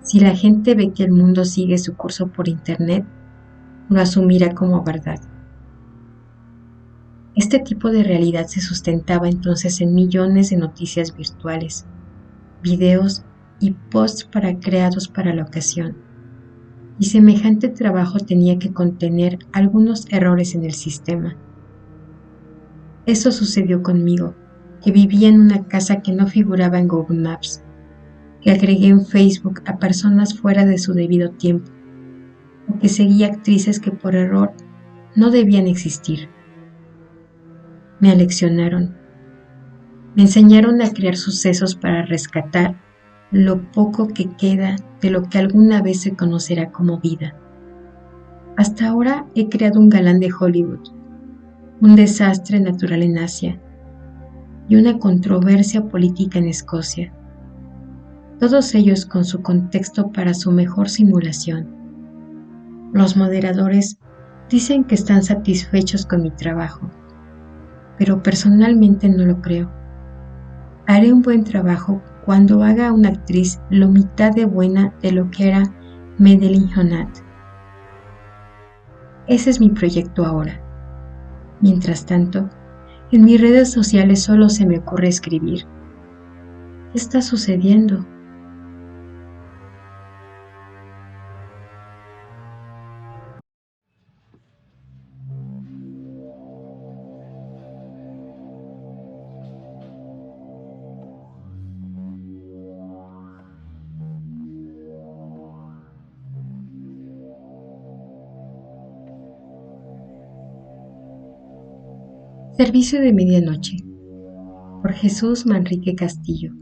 Si la gente ve que el mundo sigue su curso por Internet, lo asumiera como verdad. Este tipo de realidad se sustentaba entonces en millones de noticias virtuales, videos y posts creados para la ocasión, y semejante trabajo tenía que contener algunos errores en el sistema. Eso sucedió conmigo, que vivía en una casa que no figuraba en Google Maps, que agregué en Facebook a personas fuera de su debido tiempo, o que seguía actrices que por error no debían existir. Me aleccionaron, me enseñaron a crear sucesos para rescatar lo poco que queda de lo que alguna vez se conocerá como vida. Hasta ahora he creado un galán de Hollywood, un desastre natural en Asia y una controversia política en Escocia, todos ellos con su contexto para su mejor simulación. Los moderadores dicen que están satisfechos con mi trabajo, pero personalmente no lo creo. Haré un buen trabajo cuando haga a una actriz lo mitad de buena de lo que era Madeline Honat. Ese es mi proyecto ahora. Mientras tanto, en mis redes sociales solo se me ocurre escribir: ¿qué está sucediendo? Servicio de medianoche, por Jesús Manrique Castillo.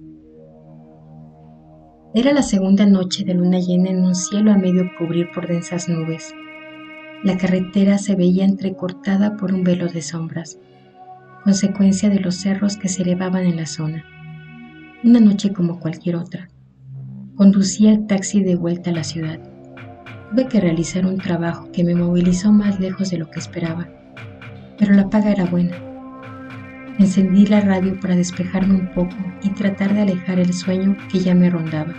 Era la segunda noche de luna llena en un cielo a medio cubrir por densas nubes. La carretera se veía entrecortada por un velo de sombras, consecuencia de los cerros que se elevaban en la zona. Una noche como cualquier otra. Conducía el taxi de vuelta a la ciudad. Tuve que realizar un trabajo que me movilizó más lejos de lo que esperaba, pero la paga era buena. Encendí la radio para despejarme un poco y tratar de alejar el sueño que ya me rondaba.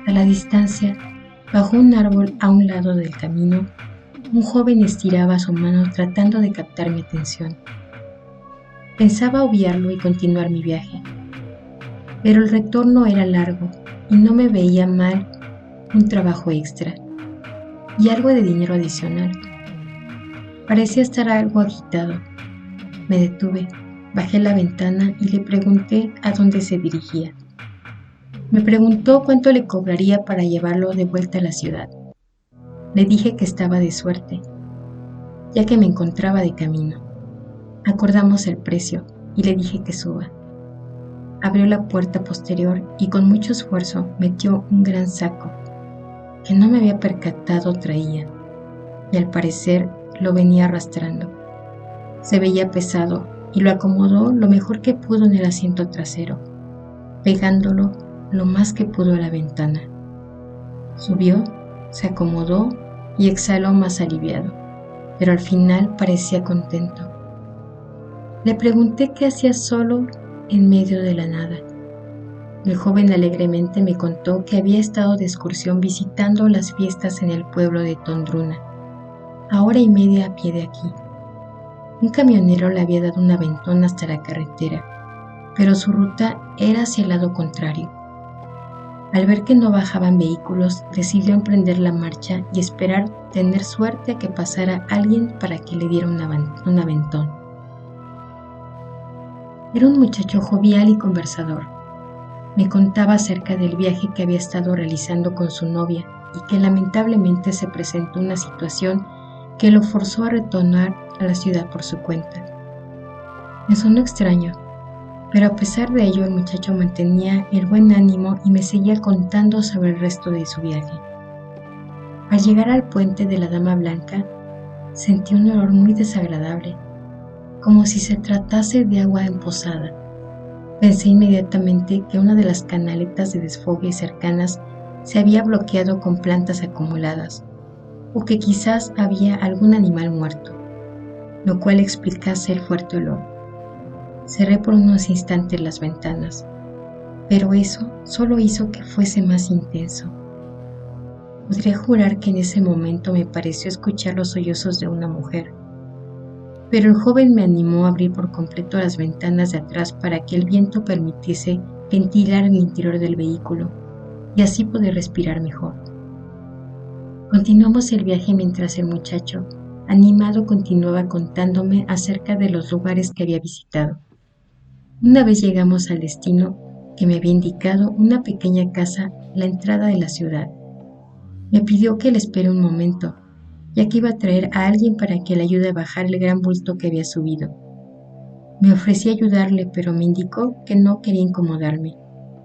A la distancia, bajo un árbol a un lado del camino, un joven estiraba su mano tratando de captar mi atención. Pensaba obviarlo y continuar mi viaje, pero el retorno era largo y no me veía mal un trabajo extra y algo de dinero adicional. Parecía estar algo agitado. Me detuve, bajé la ventana y le pregunté a dónde se dirigía. Me preguntó cuánto le cobraría para llevarlo de vuelta a la ciudad. Le dije que estaba de suerte, ya que me encontraba de camino. Acordamos el precio y le dije que suba. Abrió la puerta posterior y con mucho esfuerzo metió un gran saco que no me había percatado traía, y al parecer lo venía arrastrando. Se veía pesado y lo acomodó lo mejor que pudo en el asiento trasero, pegándolo lo más que pudo a la ventana. Subió, se acomodó y exhaló más aliviado, pero al final parecía contento. Le pregunté qué hacía solo en medio de la nada. El joven alegremente me contó que había estado de excursión visitando las fiestas en el pueblo de Tondruna, a hora y media a pie de aquí. Un camionero le había dado un aventón hasta la carretera, pero su ruta era hacia el lado contrario. Al ver que no bajaban vehículos, decidió emprender la marcha y esperar tener suerte a que pasara alguien para que le diera un aventón. Era un muchacho jovial y conversador. Me contaba acerca del viaje que había estado realizando con su novia y que lamentablemente se presentó una situación que lo forzó a retornar a la ciudad por su cuenta. Me sonó extraño, pero a pesar de ello el muchacho mantenía el buen ánimo y me seguía contando sobre el resto de su viaje. Al llegar al puente de la Dama Blanca, sentí un olor muy desagradable, como si se tratase de agua empozada. Pensé inmediatamente que una de las canaletas de desfogue cercanas se había bloqueado con plantas acumuladas, o que quizás había algún animal muerto, lo cual explicase el fuerte olor. Cerré por unos instantes las ventanas, pero eso solo hizo que fuese más intenso. Podría jurar que en ese momento me pareció escuchar los sollozos de una mujer, pero el joven me animó a abrir por completo las ventanas de atrás para que el viento permitiese ventilar el interior del vehículo y así poder respirar mejor. Continuamos el viaje mientras el muchacho, animado, continuaba contándome acerca de los lugares que había visitado. Una vez llegamos al destino que me había indicado, una pequeña casa a la entrada de la ciudad. Me pidió que le espere un momento, ya que iba a traer a alguien para que le ayude a bajar el gran bulto que había subido. Me ofrecí ayudarle, pero me indicó que no quería incomodarme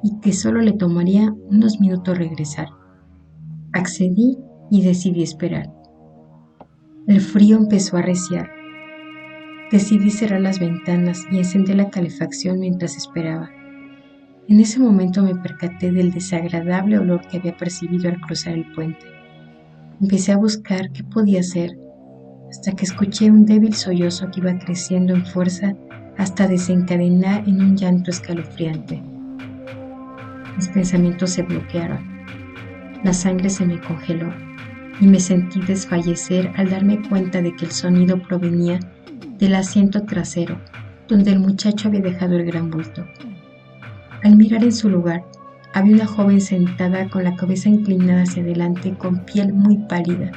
y que solo le tomaría unos minutos regresar. Accedí y decidí esperar. El frío empezó a arreciar. Decidí cerrar las ventanas y encender la calefacción mientras esperaba. En ese momento me percaté del desagradable olor que había percibido al cruzar el puente. Empecé a buscar qué podía hacer, hasta que escuché un débil sollozo que iba creciendo en fuerza hasta desencadenar en un llanto escalofriante. Mis pensamientos se bloquearon, la sangre se me congeló y me sentí desfallecer al darme cuenta de que el sonido provenía del asiento trasero, donde el muchacho había dejado el gran bulto. Al mirar en su lugar, había una joven sentada con la cabeza inclinada hacia adelante, con piel muy pálida,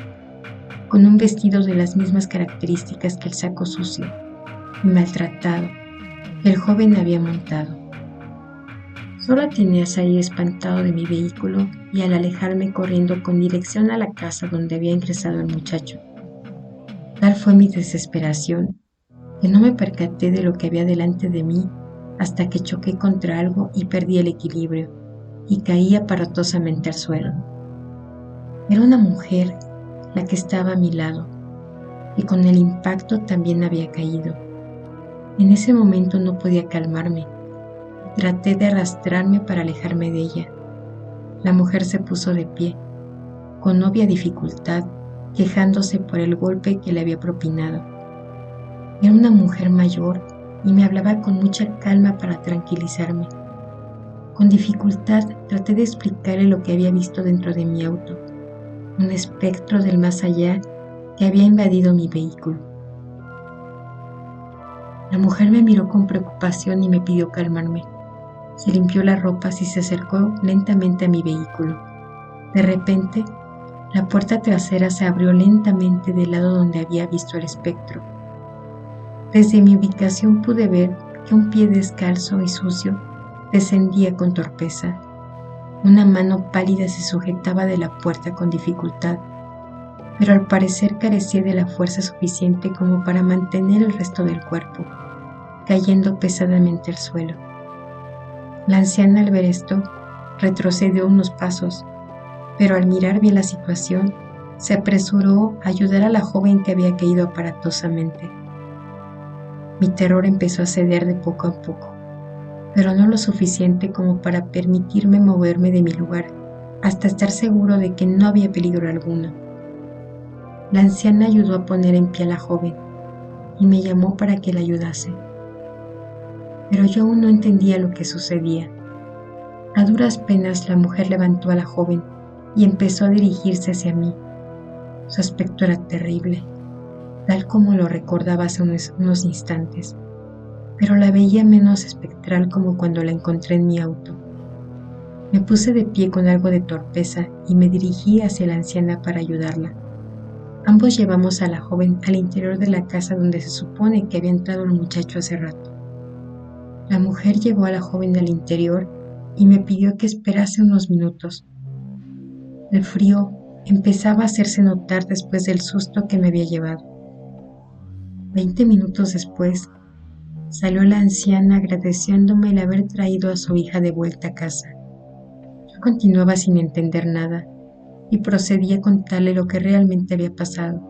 con un vestido de las mismas características que el saco sucio y maltratado que el joven había montado. Solo atiné a salir espantado de mi vehículo y al alejarme corriendo con dirección a la casa donde había ingresado el muchacho. Tal fue mi desesperación que no me percaté de lo que había delante de mí hasta que choqué contra algo y perdí el equilibrio y caí aparatosamente al suelo. Era una mujer la que estaba a mi lado y con el impacto también había caído. En ese momento no podía calmarme. Traté de arrastrarme para alejarme de ella. La mujer se puso de pie, con obvia dificultad, quejándose por el golpe que le había propinado. Era una mujer mayor y me hablaba con mucha calma para tranquilizarme. Con dificultad traté de explicarle lo que había visto dentro de mi auto, un espectro del más allá que había invadido mi vehículo. La mujer me miró con preocupación y me pidió calmarme. Se limpió las ropas y se acercó lentamente a mi vehículo. De repente, la puerta trasera se abrió lentamente del lado donde había visto el espectro. Desde mi ubicación pude ver que un pie descalzo y sucio descendía con torpeza. Una mano pálida se sujetaba de la puerta con dificultad, pero al parecer carecía de la fuerza suficiente como para mantener el resto del cuerpo, cayendo pesadamente al suelo. La anciana, al ver esto, retrocedió unos pasos, pero al mirar bien la situación, se apresuró a ayudar a la joven que había caído aparatosamente. Mi terror empezó a ceder de poco a poco, pero no lo suficiente como para permitirme moverme de mi lugar hasta estar seguro de que no había peligro alguno. La anciana ayudó a poner en pie a la joven y me llamó para que la ayudase. Pero yo aún no entendía lo que sucedía. A duras penas la mujer levantó a la joven y empezó a dirigirse hacia mí. Su aspecto era terrible, tal como lo recordaba hace unos instantes, pero la veía menos espectral como cuando la encontré en mi auto. Me puse de pie con algo de torpeza y me dirigí hacia la anciana para ayudarla. Ambos llevamos a la joven al interior de la casa donde se supone que había entrado el muchacho hace rato. La mujer llevó a la joven al interior y me pidió que esperase unos minutos. El frío empezaba a hacerse notar después del susto que me había llevado. 20 minutos después, salió la anciana agradeciéndome el haber traído a su hija de vuelta a casa. Yo continuaba sin entender nada y procedí a contarle lo que realmente había pasado.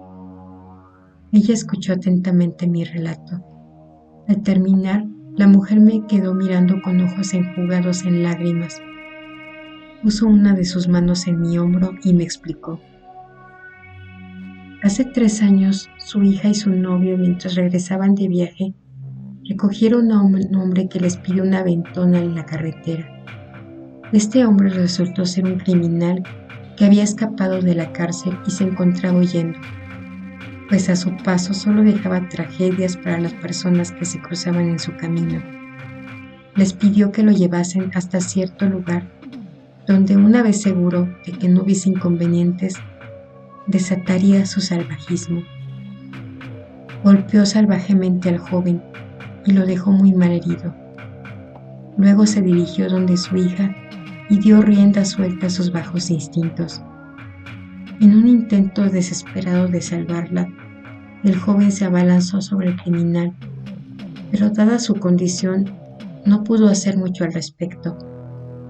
Ella escuchó atentamente mi relato. Al terminar, la mujer me quedó mirando con ojos enjugados en lágrimas. Puso una de sus manos en mi hombro y me explicó. Hace 3 años, su hija y su novio, mientras regresaban de viaje, recogieron a un hombre que les pidió una aventona en la carretera. Este hombre resultó ser un criminal que había escapado de la cárcel y se encontraba huyendo, pues a su paso solo dejaba tragedias para las personas que se cruzaban en su camino. Les pidió que lo llevasen hasta cierto lugar, donde una vez seguro de que no hubiese inconvenientes, desataría su salvajismo. Golpeó salvajemente al joven y lo dejó muy mal herido. Luego se dirigió donde su hija y dio rienda suelta a sus bajos instintos. En un intento desesperado de salvarla, el joven se abalanzó sobre el criminal, pero dada su condición, no pudo hacer mucho al respecto.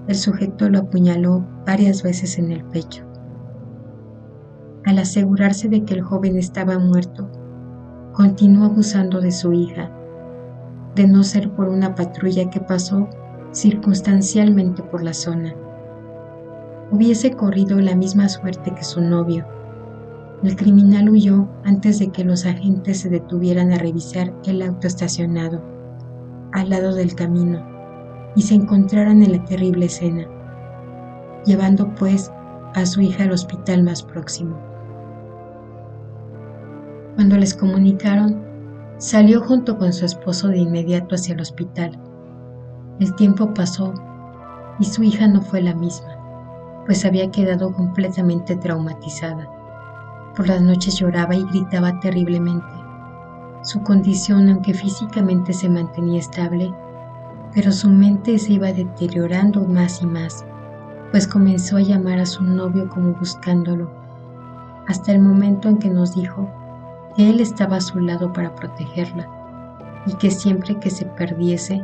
El sujeto lo apuñaló varias veces en el pecho. Al asegurarse de que el joven estaba muerto, continuó abusando de su hija, de no ser por una patrulla que pasó circunstancialmente por la zona. Hubiese corrido la misma suerte que su novio. El criminal huyó antes de que los agentes se detuvieran a revisar el auto estacionado al lado del camino y se encontraran en la terrible escena, llevando pues a su hija al hospital más próximo. Cuando les comunicaron, salió junto con su esposo de inmediato hacia el hospital. El tiempo pasó y su hija no fue la misma, pues había quedado completamente traumatizada. Por las noches lloraba y gritaba terriblemente. Su condición, aunque físicamente se mantenía estable, pero su mente se iba deteriorando más y más, pues comenzó a llamar a su novio como buscándolo, hasta el momento en que nos dijo que él estaba a su lado para protegerla y que siempre que se perdiese,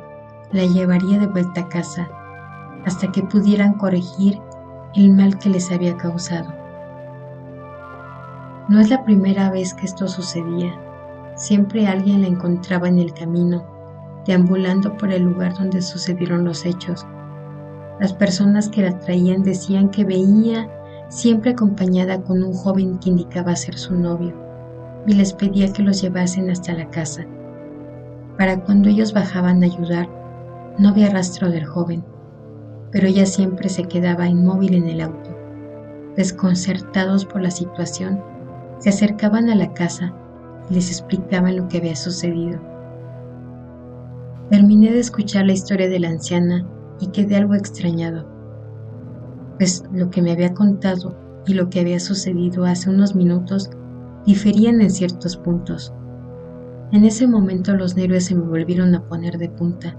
la llevaría de vuelta a casa hasta que pudieran corregir el mal que les había causado. No es la primera vez que esto sucedía. Siempre alguien la encontraba en el camino, deambulando por el lugar donde sucedieron los hechos. Las personas que la traían decían que veía siempre acompañada con un joven que indicaba ser su novio, y les pedía que los llevasen hasta la casa. Para cuando ellos bajaban a ayudar, no había rastro del joven, pero ella siempre se quedaba inmóvil en el auto. Desconcertados por la situación, se acercaban a la casa y les explicaban lo que había sucedido. Terminé de escuchar la historia de la anciana y quedé algo extrañado, pues lo que me había contado y lo que había sucedido hace unos minutos diferían en ciertos puntos. En ese momento los nervios se me volvieron a poner de punta,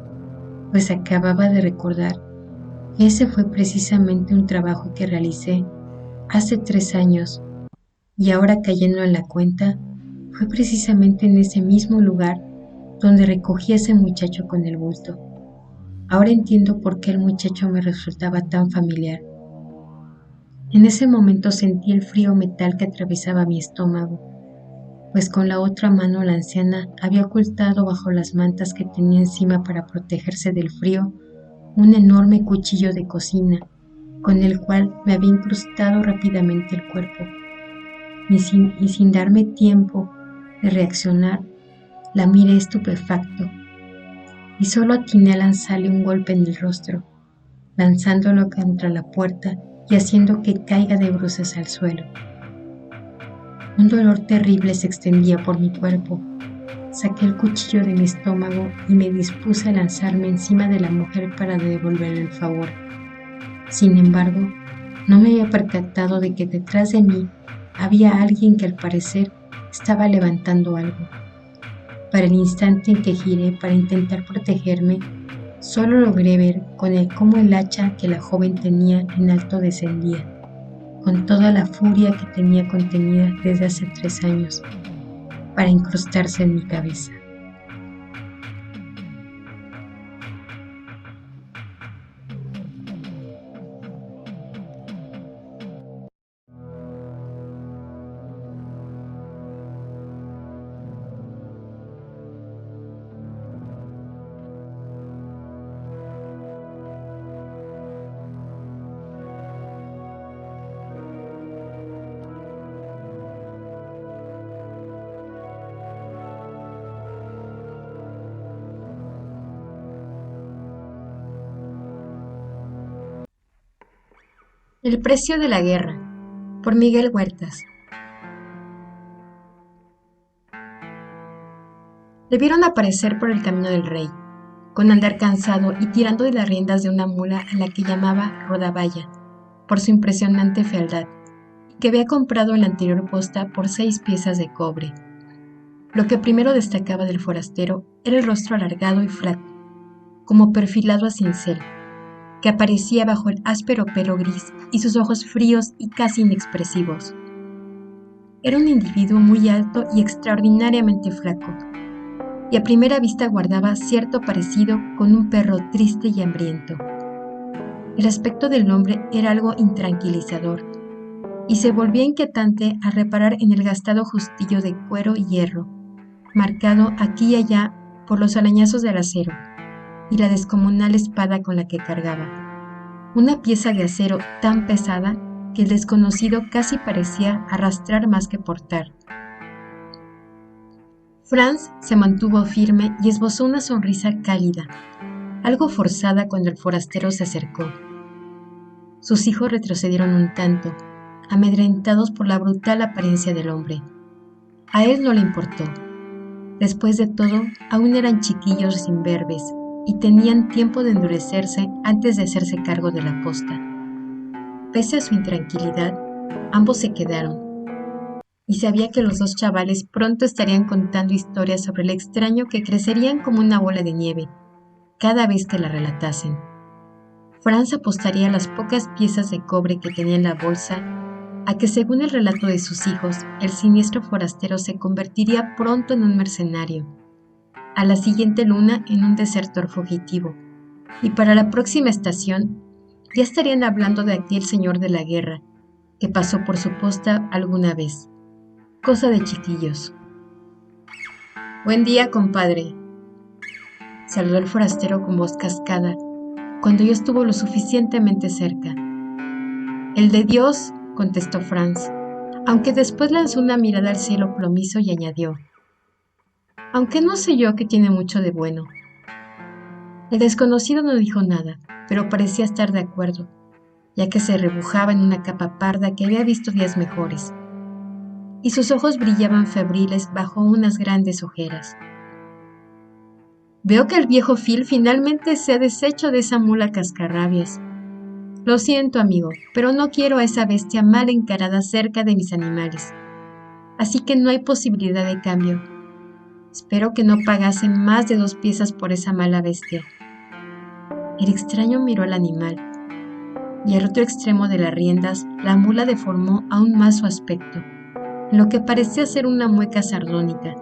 pues acababa de recordar que ese fue precisamente un trabajo que realicé hace 3 años, y ahora cayendo en la cuenta, fue precisamente en ese mismo lugar donde recogí a ese muchacho con el bulto. Ahora entiendo por qué el muchacho me resultaba tan familiar. En ese momento sentí el frío metal que atravesaba mi estómago, pues con la otra mano la anciana había ocultado bajo las mantas que tenía encima para protegerse del frío un enorme cuchillo de cocina, con el cual me había incrustado rápidamente el cuerpo. Y sin darme tiempo de reaccionar, la miré estupefacto y solo atiné a lanzarle un golpe en el rostro, lanzándolo contra la puerta y haciendo que caiga de bruces al suelo. Un dolor terrible se extendía por mi cuerpo. Saqué el cuchillo de mi estómago y me dispuse a lanzarme encima de la mujer para devolverle el favor. Sin embargo, no me había percatado de que detrás de mí había alguien que al parecer estaba levantando algo. Para el instante en que giré para intentar protegerme, solo logré ver cómo el hacha que la joven tenía en alto descendía, con toda la furia que tenía contenida desde hace 3 años, para incrustarse en mi cabeza. El precio de la guerra. Por Miguel Huertas. Le vieron aparecer por el camino del rey, con andar cansado y tirando de las riendas de una mula a la que llamaba Rodavalla, por su impresionante fealdad, que había comprado en la anterior posta por 6 piezas de cobre. Lo que primero destacaba del forastero era el rostro alargado y flaco, como perfilado a cincel, que aparecía bajo el áspero pelo gris y sus ojos fríos y casi inexpresivos. Era un individuo muy alto y extraordinariamente flaco, y a primera vista guardaba cierto parecido con un perro triste y hambriento. El aspecto del hombre era algo intranquilizador, y se volvía inquietante al reparar en el gastado justillo de cuero y hierro, marcado aquí y allá por los arañazos del acero, y la descomunal espada con la que cargaba, una pieza de acero tan pesada que el desconocido casi parecía arrastrar más que portar. Franz se mantuvo firme y esbozó una sonrisa cálida, algo forzada cuando el forastero se acercó. Sus hijos retrocedieron un tanto, amedrentados por la brutal apariencia del hombre. A él no le importó. Después de todo, aún eran chiquillos imberbes y tenían tiempo de endurecerse antes de hacerse cargo de la posta. Pese a su intranquilidad, ambos se quedaron, y sabía que los dos chavales pronto estarían contando historias sobre el extraño que crecerían como una bola de nieve cada vez que la relatasen. Franz apostaría las pocas piezas de cobre que tenía en la bolsa a que, según el relato de sus hijos, el siniestro forastero se convertiría pronto en un mercenario, a la siguiente luna en un desertor fugitivo, y para la próxima estación ya estarían hablando de aquel señor de la guerra que pasó por su posta alguna vez. Cosa de chiquillos. «Buen día, compadre», saludó el forastero con voz cascada, cuando ya estuvo lo suficientemente cerca. «El de Dios», contestó Franz, aunque después lanzó una mirada al cielo plomizo y añadió: «Aunque no sé yo que tiene mucho de bueno». El desconocido no dijo nada, pero parecía estar de acuerdo, ya que se rebujaba en una capa parda que había visto días mejores, y sus ojos brillaban febriles bajo unas grandes ojeras. «Veo que el viejo Phil finalmente se ha deshecho de esa mula cascarrabias. Lo siento, amigo, pero no quiero a esa bestia mal encarada cerca de mis animales. Así que no hay posibilidad de cambio. Espero que no pagase más de 2 piezas por esa mala bestia». El extraño miró al animal, y al otro extremo de las riendas la mula deformó aún más su aspecto, en lo que parecía ser una mueca sardónica,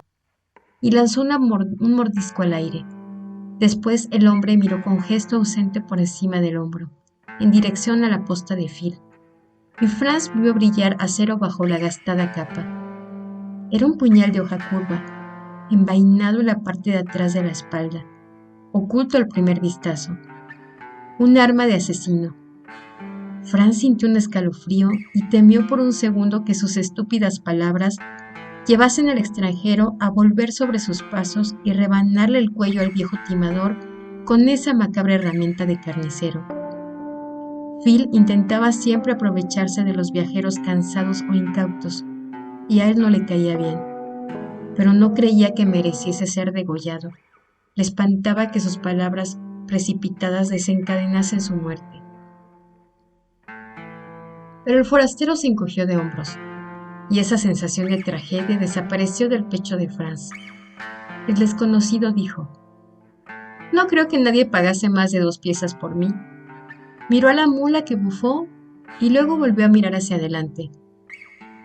y lanzó un mordisco al aire. Después el hombre miró con gesto ausente por encima del hombro, en dirección a la posta de Phil, y Franz vio brillar acero bajo la gastada capa. Era un puñal de hoja curva, envainado en la parte de atrás de la espalda, oculto al primer vistazo. Un arma de asesino. Franz sintió un escalofrío y temió por un segundo que sus estúpidas palabras llevasen al extranjero a volver sobre sus pasos y rebanarle el cuello al viejo timador con esa macabra herramienta de carnicero. Phil intentaba siempre aprovecharse de los viajeros cansados o incautos, y a él no le caía bien, pero no creía que mereciese ser degollado. Le espantaba que sus palabras precipitadas desencadenasen su muerte. Pero el forastero se encogió de hombros, y esa sensación de tragedia desapareció del pecho de Franz. El desconocido dijo: «No creo que nadie pagase más de 2 piezas por mí». Miró a la mula que bufó y luego volvió a mirar hacia adelante.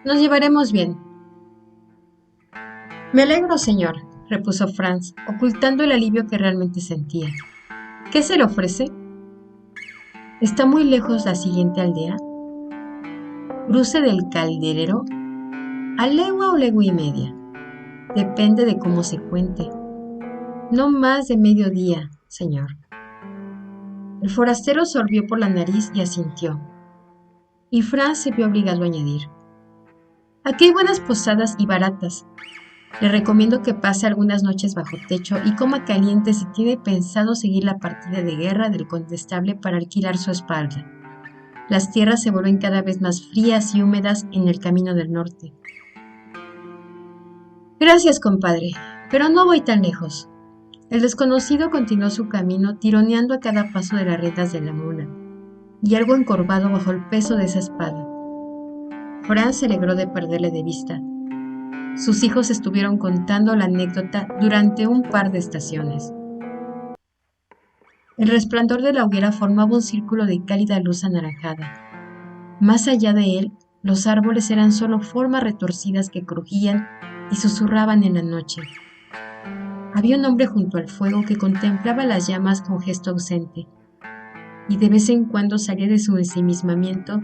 «Nos llevaremos bien». «Me alegro, señor», repuso Franz, ocultando el alivio que realmente sentía. «¿Qué se le ofrece?» «¿Está muy lejos la siguiente aldea?» «Cruce del Calderero, a legua o legua y media. Depende de cómo se cuente. No más de mediodía, señor». El forastero sorbió por la nariz y asintió. Y Franz se vio obligado a añadir: «Aquí hay buenas posadas y baratas. Le recomiendo que pase algunas noches bajo techo y coma caliente si tiene pensado seguir la partida de guerra del condestable para alquilar su espalda». Las tierras se vuelven cada vez más frías y húmedas en el camino del norte. Gracias, compadre, pero no voy tan lejos. El desconocido continuó su camino tironeando a cada paso de las riendas de la mula, y algo encorvado bajo el peso de esa espada. Fran se alegró de perderle de vista. Sus hijos estuvieron contando la anécdota durante un par de estaciones. El resplandor de la hoguera formaba un círculo de cálida luz anaranjada. Más allá de él, los árboles eran solo formas retorcidas que crujían y susurraban en la noche. Había un hombre junto al fuego que contemplaba las llamas con gesto ausente, y de vez en cuando salía de su ensimismamiento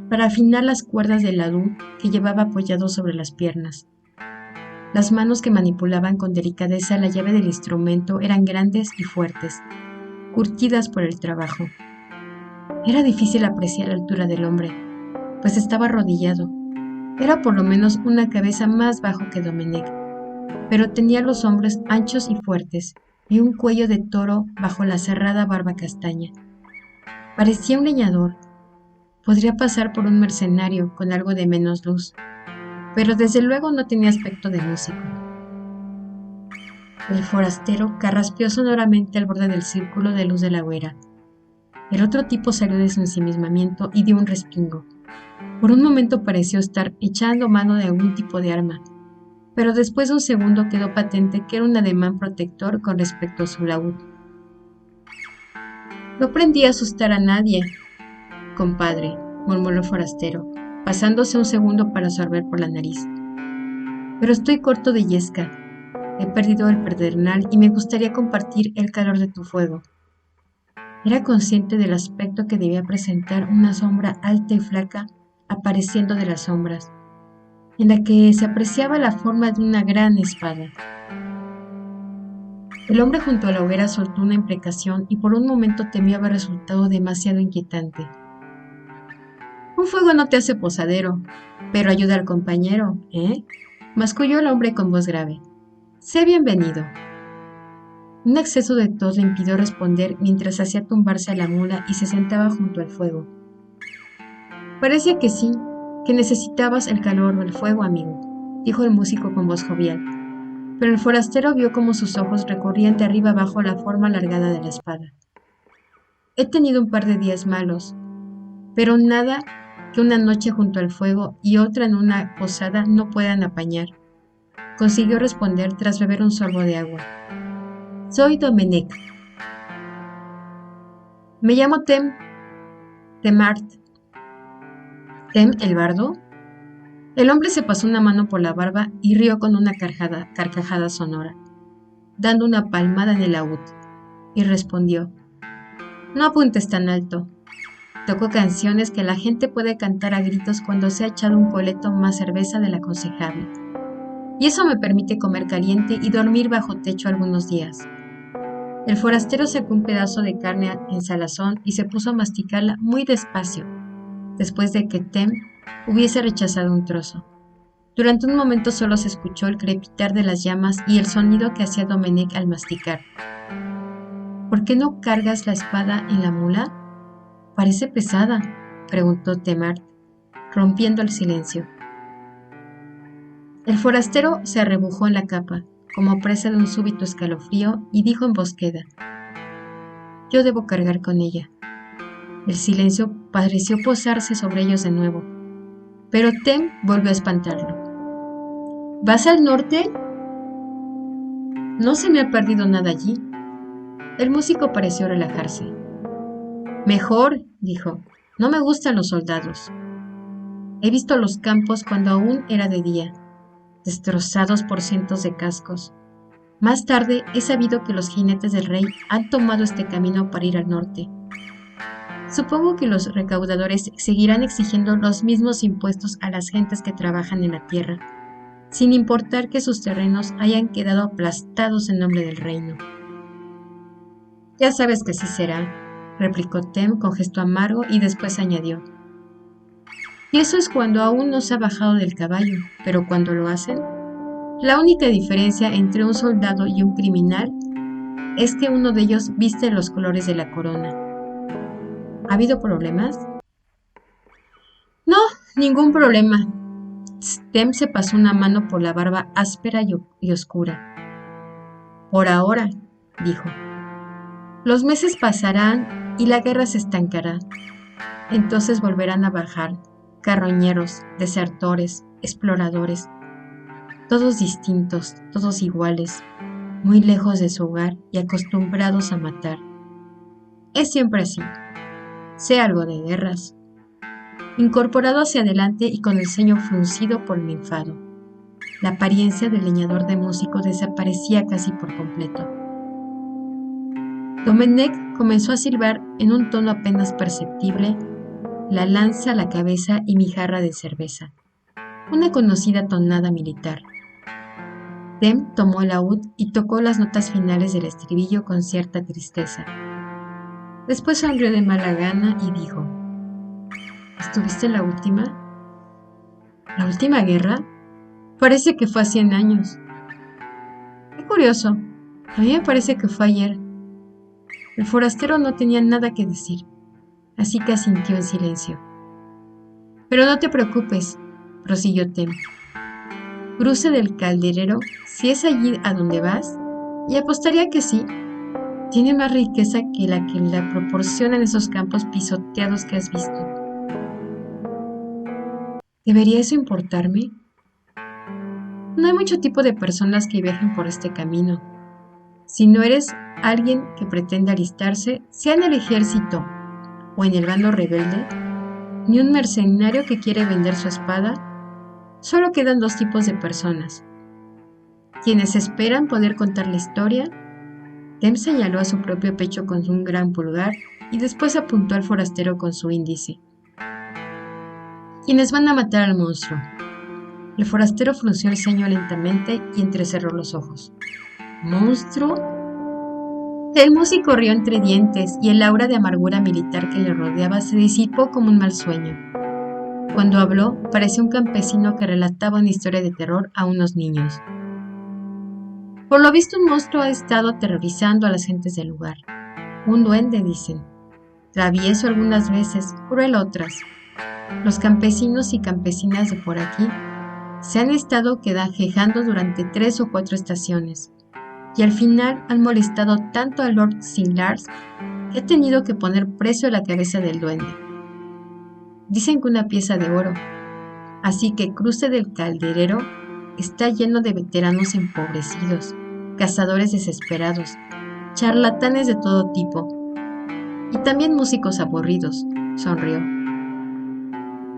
para afinar las cuerdas del laúd que llevaba apoyado sobre las piernas. Las manos que manipulaban con delicadeza la llave del instrumento eran grandes y fuertes, curtidas por el trabajo. Era difícil apreciar la altura del hombre, pues estaba arrodillado. Era por lo menos una cabeza más bajo que Domenech, pero tenía los hombros anchos y fuertes, y un cuello de toro bajo la cerrada barba castaña. Parecía un leñador. Podría pasar por un mercenario con algo de menos luz, pero desde luego no tenía aspecto de músico. El forastero carraspeó sonoramente al borde del círculo de luz de la hoguera. El otro tipo salió de su ensimismamiento y dio un respingo. Por un momento pareció estar echando mano de algún tipo de arma, pero después de un segundo quedó patente que era un ademán protector con respecto a su laúd. No pretendía asustar a nadie, compadre, murmuró el forastero, pasándose un segundo para sorber por la nariz. Pero estoy corto de yesca. He perdido el pedernal y me gustaría compartir el calor de tu fuego. Era consciente del aspecto que debía presentar una sombra alta y flaca apareciendo de las sombras, en la que se apreciaba la forma de una gran espada. El hombre junto a la hoguera soltó una imprecación y por un momento temió haber resultado demasiado inquietante. Un fuego no te hace posadero, pero ayuda al compañero, ¿eh? Masculló el hombre con voz grave. Sé bienvenido. Un exceso de tos le impidió responder mientras hacía tumbarse a la mula y se sentaba junto al fuego. Parecía que sí, que necesitabas el calor del fuego, amigo, dijo el músico con voz jovial. Pero el forastero vio cómo sus ojos recorrían de arriba abajo la forma alargada de la espada. He tenido un par de días malos, pero nada que una noche junto al fuego y otra en una posada no puedan apañar, consiguió responder tras beber un sorbo de agua. Soy Domenech. Me llamo Temart. ¿Tem el bardo? El hombre se pasó una mano por la barba y rió con una carcajada sonora, dando una palmada en el laúd, y respondió: No apuntes tan alto. Toco canciones que la gente puede cantar a gritos cuando se ha echado un coleto más cerveza del aconsejable. Y eso me permite comer caliente y dormir bajo techo algunos días. El forastero sacó un pedazo de carne en salazón y se puso a masticarla muy despacio, después de que Tem hubiese rechazado un trozo. Durante un momento solo se escuchó el crepitar de las llamas y el sonido que hacía Domenech al masticar. ¿Por qué no cargas la espada en la mula? Parece pesada, preguntó Temart, rompiendo el silencio. El forastero se arrebujó en la capa, como presa de un súbito escalofrío, y dijo en voz queda: Yo debo cargar con ella. El silencio pareció posarse sobre ellos de nuevo, pero Tem volvió a espantarlo. ¿Vas al norte? No se me ha perdido nada allí. El músico pareció relajarse. Mejor, dijo, no me gustan los soldados. He visto los campos cuando aún era de día, destrozados por cientos de cascos. Más tarde he sabido que los jinetes del rey han tomado este camino para ir al norte. Supongo que los recaudadores seguirán exigiendo los mismos impuestos a las gentes que trabajan en la tierra, sin importar que sus terrenos hayan quedado aplastados en nombre del reino. Ya sabes que así será, replicó Tem con gesto amargo y después añadió: Y eso es cuando aún no se ha bajado del caballo, pero cuando lo hacen, la única diferencia entre un soldado y un criminal es que uno de ellos viste los colores de la corona. ¿Ha habido problemas? No, ningún problema. Tem se pasó una mano por la barba áspera y oscura. Por ahora, dijo. Los meses pasarán y la guerra se estancará. Entonces volverán a bajar carroñeros, desertores, exploradores, todos distintos, todos iguales, muy lejos de su hogar y acostumbrados a matar. Es siempre así. Sé algo de guerras. Incorporado hacia adelante y con el ceño fruncido por el enfado. La apariencia del leñador de músico desaparecía casi por completo. Domenech comenzó a silbar en un tono apenas perceptible, la lanza a la cabeza y mi jarra de cerveza, una conocida tonada militar. Tem tomó el laúd y tocó las notas finales del estribillo con cierta tristeza. Después sonrió de mala gana y dijo: ¿Estuviste en la última? ¿La última guerra? Parece que fue a 100 años. Qué curioso. A mí me parece que fue ayer. El forastero no tenía nada que decir, así que asintió en silencio. Pero no te preocupes, prosiguió Tem. Cruce del Calderero, si es allí a donde vas, y apostaría que sí. Tiene más riqueza que la proporcionan esos campos pisoteados que has visto. ¿Debería eso importarme? No hay mucho tipo de personas que viajen por este camino. Si no eres alguien que pretende alistarse, sea en el ejército o en el bando rebelde, ni un mercenario que quiere vender su espada, solo quedan dos tipos de personas. Quienes esperan poder contar la historia. Tem señaló a su propio pecho con un gran pulgar y después apuntó al forastero con su índice. Quienes van a matar al monstruo. El forastero frunció el ceño lentamente y entrecerró los ojos. ¿Monstruo? El músico rió entre dientes y el aura de amargura militar que le rodeaba se disipó como un mal sueño. Cuando habló, parecía un campesino que relataba una historia de terror a unos niños. Por lo visto, un monstruo ha estado aterrorizando a las gentes del lugar. Un duende, dicen. Travieso algunas veces, cruel otras. Los campesinos y campesinas de por aquí se han estado quejando durante 3 o 4 estaciones, y al final han molestado tanto a Lord Singlars que ha tenido que poner precio a la cabeza del duende. Dicen que una pieza de oro, así que Cruce del Calderero está lleno de veteranos empobrecidos, cazadores desesperados, charlatanes de todo tipo, y también músicos aburridos, sonrió.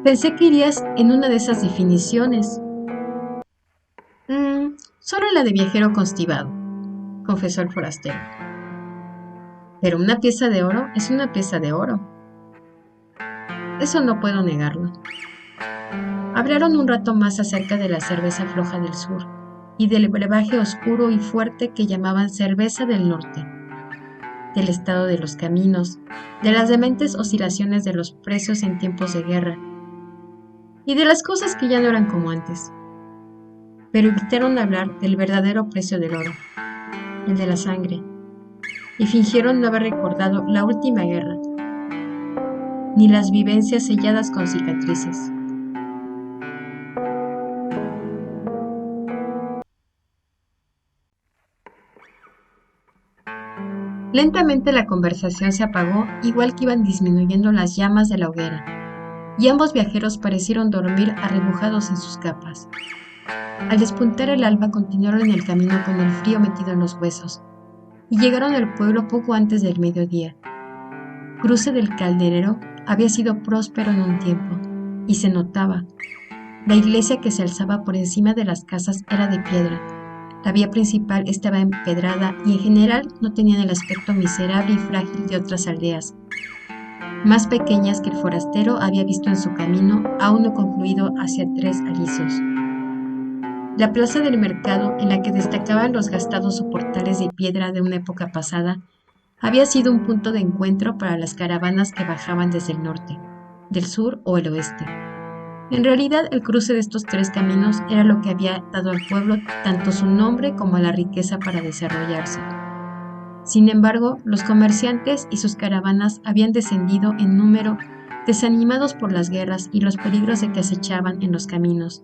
Pensé que irías en una de esas definiciones. Solo la de viajero constipado, confesó el forastero. Pero una pieza de oro es una pieza de oro. Eso no puedo negarlo. Hablaron un rato más acerca de la cerveza floja del sur y del brebaje oscuro y fuerte que llamaban cerveza del norte, del estado de los caminos, de las dementes oscilaciones de los precios en tiempos de guerra y de las cosas que ya no eran como antes. Pero evitaron hablar del verdadero precio del oro, el de la sangre, y fingieron no haber recordado la última guerra, ni las vivencias selladas con cicatrices. Lentamente la conversación se apagó, igual que iban disminuyendo las llamas de la hoguera, y ambos viajeros parecieron dormir arrebujados en sus capas. Al despuntar el alba continuaron en el camino con el frío metido en los huesos, y llegaron al pueblo poco antes del mediodía. Cruce del Calderero había sido próspero en un tiempo, y se notaba. La iglesia que se alzaba por encima de las casas era de piedra. La vía principal estaba empedrada y en general no tenían el aspecto miserable y frágil de otras aldeas, más pequeñas que el forastero había visto en su camino, aún no concluido hacia Tres Alisos. La plaza del mercado, en la que destacaban los gastados soportales de piedra de una época pasada, había sido un punto de encuentro para las caravanas que bajaban desde el norte, del sur o el oeste. En realidad, el cruce de estos 3 caminos era lo que había dado al pueblo tanto su nombre como la riqueza para desarrollarse. Sin embargo, los comerciantes y sus caravanas habían descendido en número, desanimados por las guerras y los peligros de que acechaban en los caminos.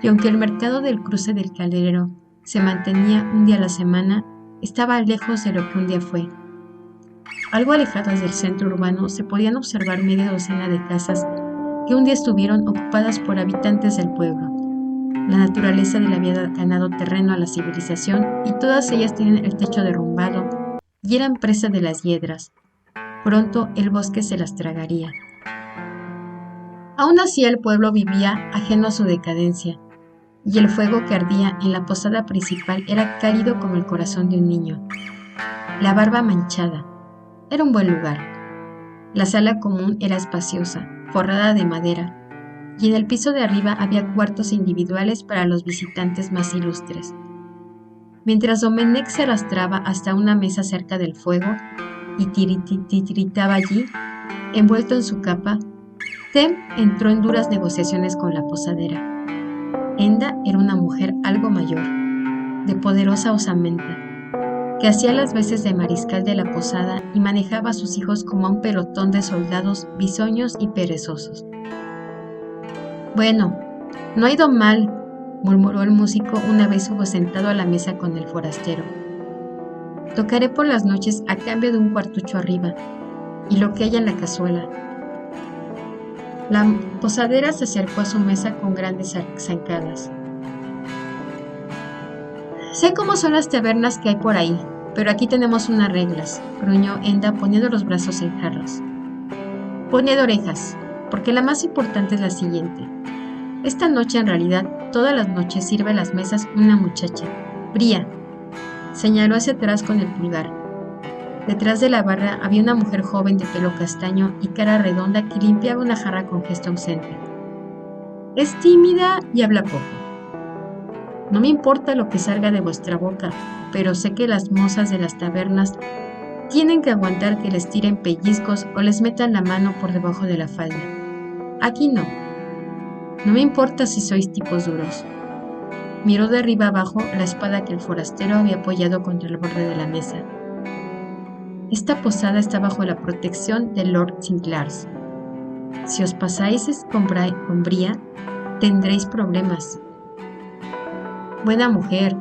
Y aunque el mercado del cruce del Calderero se mantenía un día a la semana, estaba lejos de lo que un día fue. Algo alejadas del centro urbano se podían observar media docena de casas que un día estuvieron ocupadas por habitantes del pueblo. La naturaleza le había ganado terreno a la civilización y todas ellas tenían el techo derrumbado y eran presa de las hiedras. Pronto el bosque se las tragaría. Aún así el pueblo vivía ajeno a su decadencia, y el fuego que ardía en la posada principal era cálido como el corazón de un niño. La barba manchada. Era un buen lugar. La sala común era espaciosa, forrada de madera, y en el piso de arriba había cuartos individuales para los visitantes más ilustres. Mientras Domenech se arrastraba hasta una mesa cerca del fuego y tiritaba allí, envuelto en su capa, Tem entró en duras negociaciones con la posadera. Enda era una mujer algo mayor, de poderosa osamenta, que hacía las veces de mariscal de la posada y manejaba a sus hijos como a un pelotón de soldados bisoños y perezosos. «Bueno, no ha ido mal», murmuró el músico una vez hubo sentado a la mesa con el forastero. «Tocaré por las noches a cambio de un cuartucho arriba, y lo que haya en la cazuela». La posadera se acercó a su mesa con grandes zancadas. «Sé cómo son las tabernas que hay por ahí, pero aquí tenemos unas reglas», gruñó Enda poniendo los brazos en jarras. «Poned orejas, porque la más importante es la siguiente. Esta noche, en realidad, todas las noches sirve a las mesas una muchacha, Bría», señaló hacia atrás con el pulgar. Detrás de la barra había una mujer joven de pelo castaño y cara redonda que limpiaba una jarra con gesto ausente. «Es tímida y habla poco. No me importa lo que salga de vuestra boca, pero sé que las mozas de las tabernas tienen que aguantar que les tiren pellizcos o les metan la mano por debajo de la falda. Aquí no. No me importa si sois tipos duros». Miró de arriba abajo la espada que el forastero había apoyado contra el borde de la mesa. «Esta posada está bajo la protección de Lord Sinclairs. Si os pasáis con Bría, tendréis problemas». «Buena mujer.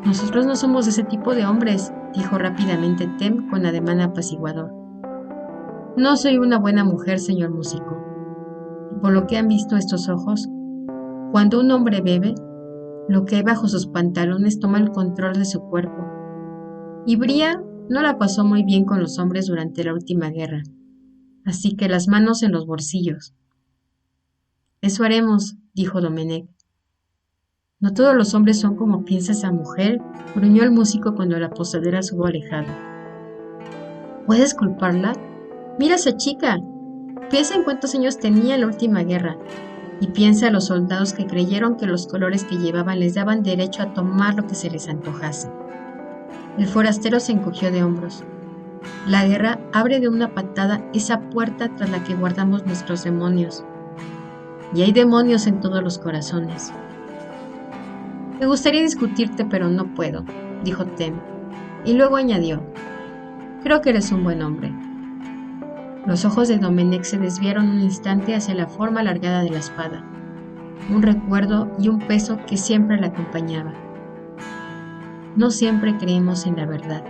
Nosotros no somos ese tipo de hombres», dijo rápidamente Tem con ademán apaciguador. «No soy una buena mujer, señor músico. Por lo que han visto estos ojos, cuando un hombre bebe, lo que hay bajo sus pantalones toma el control de su cuerpo. Y Bría no la pasó muy bien con los hombres durante la última guerra, así que las manos en los bolsillos». «Eso haremos», dijo Domenech. «No todos los hombres son como piensa esa mujer», gruñó el músico cuando la posadera se hubo alejado. «¿Puedes culparla? Mira a esa chica. Piensa en cuántos años tenía en la última guerra, y piensa en los soldados que creyeron que los colores que llevaban les daban derecho a tomar lo que se les antojase». El forastero se encogió de hombros. «La guerra abre de una patada esa puerta tras la que guardamos nuestros demonios. Y hay demonios en todos los corazones». «Me gustaría discutirte, pero no puedo», dijo Tem, y luego añadió: «Creo que eres un buen hombre». Los ojos de Domenech se desviaron un instante hacia la forma alargada de la espada, un recuerdo y un peso que siempre la acompañaba. No siempre creemos en la verdad.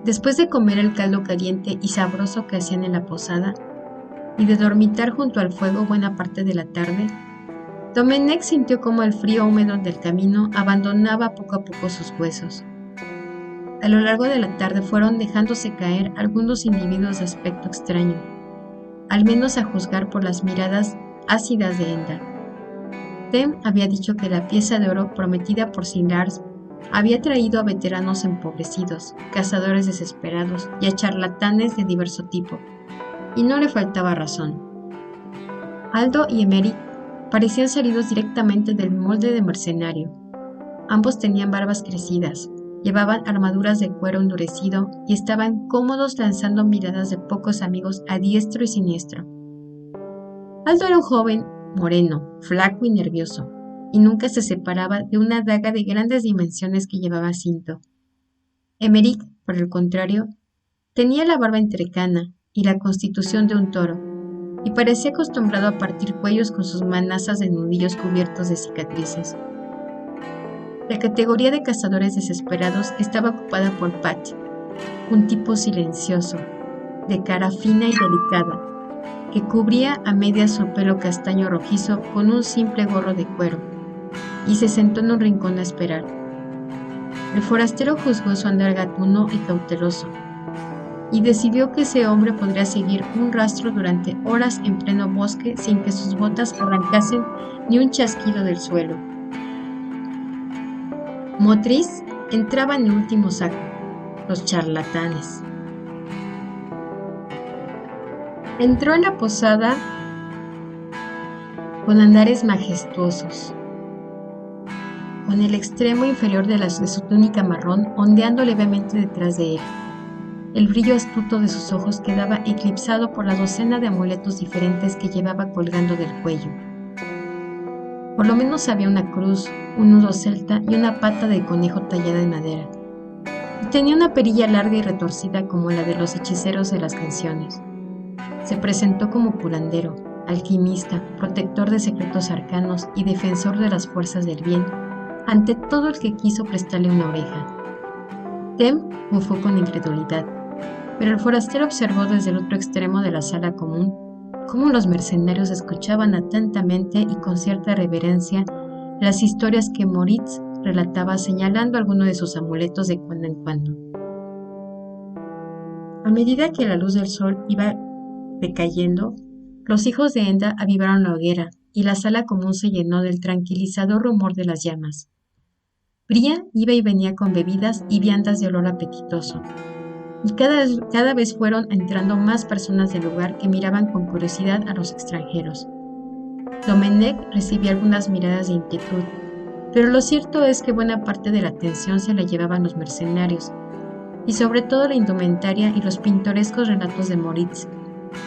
Después de comer el caldo caliente y sabroso que hacían en la posada, y de dormitar junto al fuego buena parte de la tarde, Domenech sintió como el frío húmedo del camino abandonaba poco a poco sus huesos. A lo largo de la tarde fueron dejándose caer algunos individuos de aspecto extraño, al menos a juzgar por las miradas ácidas de Enda. Tem había dicho que la pieza de oro prometida por Sinclairs había traído a veteranos empobrecidos, cazadores desesperados y a charlatanes de diverso tipo, y no le faltaba razón. Aldo y Emeric parecían salidos directamente del molde de mercenario. Ambos tenían barbas crecidas, llevaban armaduras de cuero endurecido y estaban cómodos lanzando miradas de pocos amigos a diestro y siniestro. Aldo era un joven moreno, flaco y nervioso, y nunca se separaba de una daga de grandes dimensiones que llevaba cinto. Emeric, por el contrario, tenía la barba entrecana y la constitución de un toro, y parecía acostumbrado a partir cuellos con sus manazas de nudillos cubiertos de cicatrices. La categoría de cazadores desesperados estaba ocupada por Pat, un tipo silencioso, de cara fina y delicada, que cubría a medias su pelo castaño rojizo con un simple gorro de cuero, y se sentó en un rincón a esperar. El forastero juzgó su andar gatuno y cauteloso, y decidió que ese hombre podría seguir un rastro durante horas en pleno bosque sin que sus botas arrancasen ni un chasquido del suelo. Motriz entraba en el último saco, los charlatanes. Entró en la posada con andares majestuosos, con el extremo inferior de su túnica marrón ondeando levemente detrás de él. El brillo astuto de sus ojos quedaba eclipsado por la docena de amuletos diferentes que llevaba colgando del cuello. Por lo menos había una cruz, un nudo celta y una pata de conejo tallada en madera. Y tenía una perilla larga y retorcida como la de los hechiceros de las canciones. Se presentó como curandero, alquimista, protector de secretos arcanos y defensor de las fuerzas del bien ante todo el que quiso prestarle una oreja. Tem bufó con incredulidad, pero el forastero observó desde el otro extremo de la sala común cómo los mercenarios escuchaban atentamente y con cierta reverencia las historias que Moritz relataba señalando alguno de sus amuletos de cuando en cuando. A medida que la luz del sol iba decayendo, los hijos de Enda avivaron la hoguera y la sala común se llenó del tranquilizador rumor de las llamas. Bria iba y venía con bebidas y viandas de olor apetitoso, y cada vez fueron entrando más personas del lugar que miraban con curiosidad a los extranjeros. Domenech recibía algunas miradas de inquietud, pero lo cierto es que buena parte de la atención se la llevaban los mercenarios, y sobre todo la indumentaria y los pintorescos relatos de Moritz,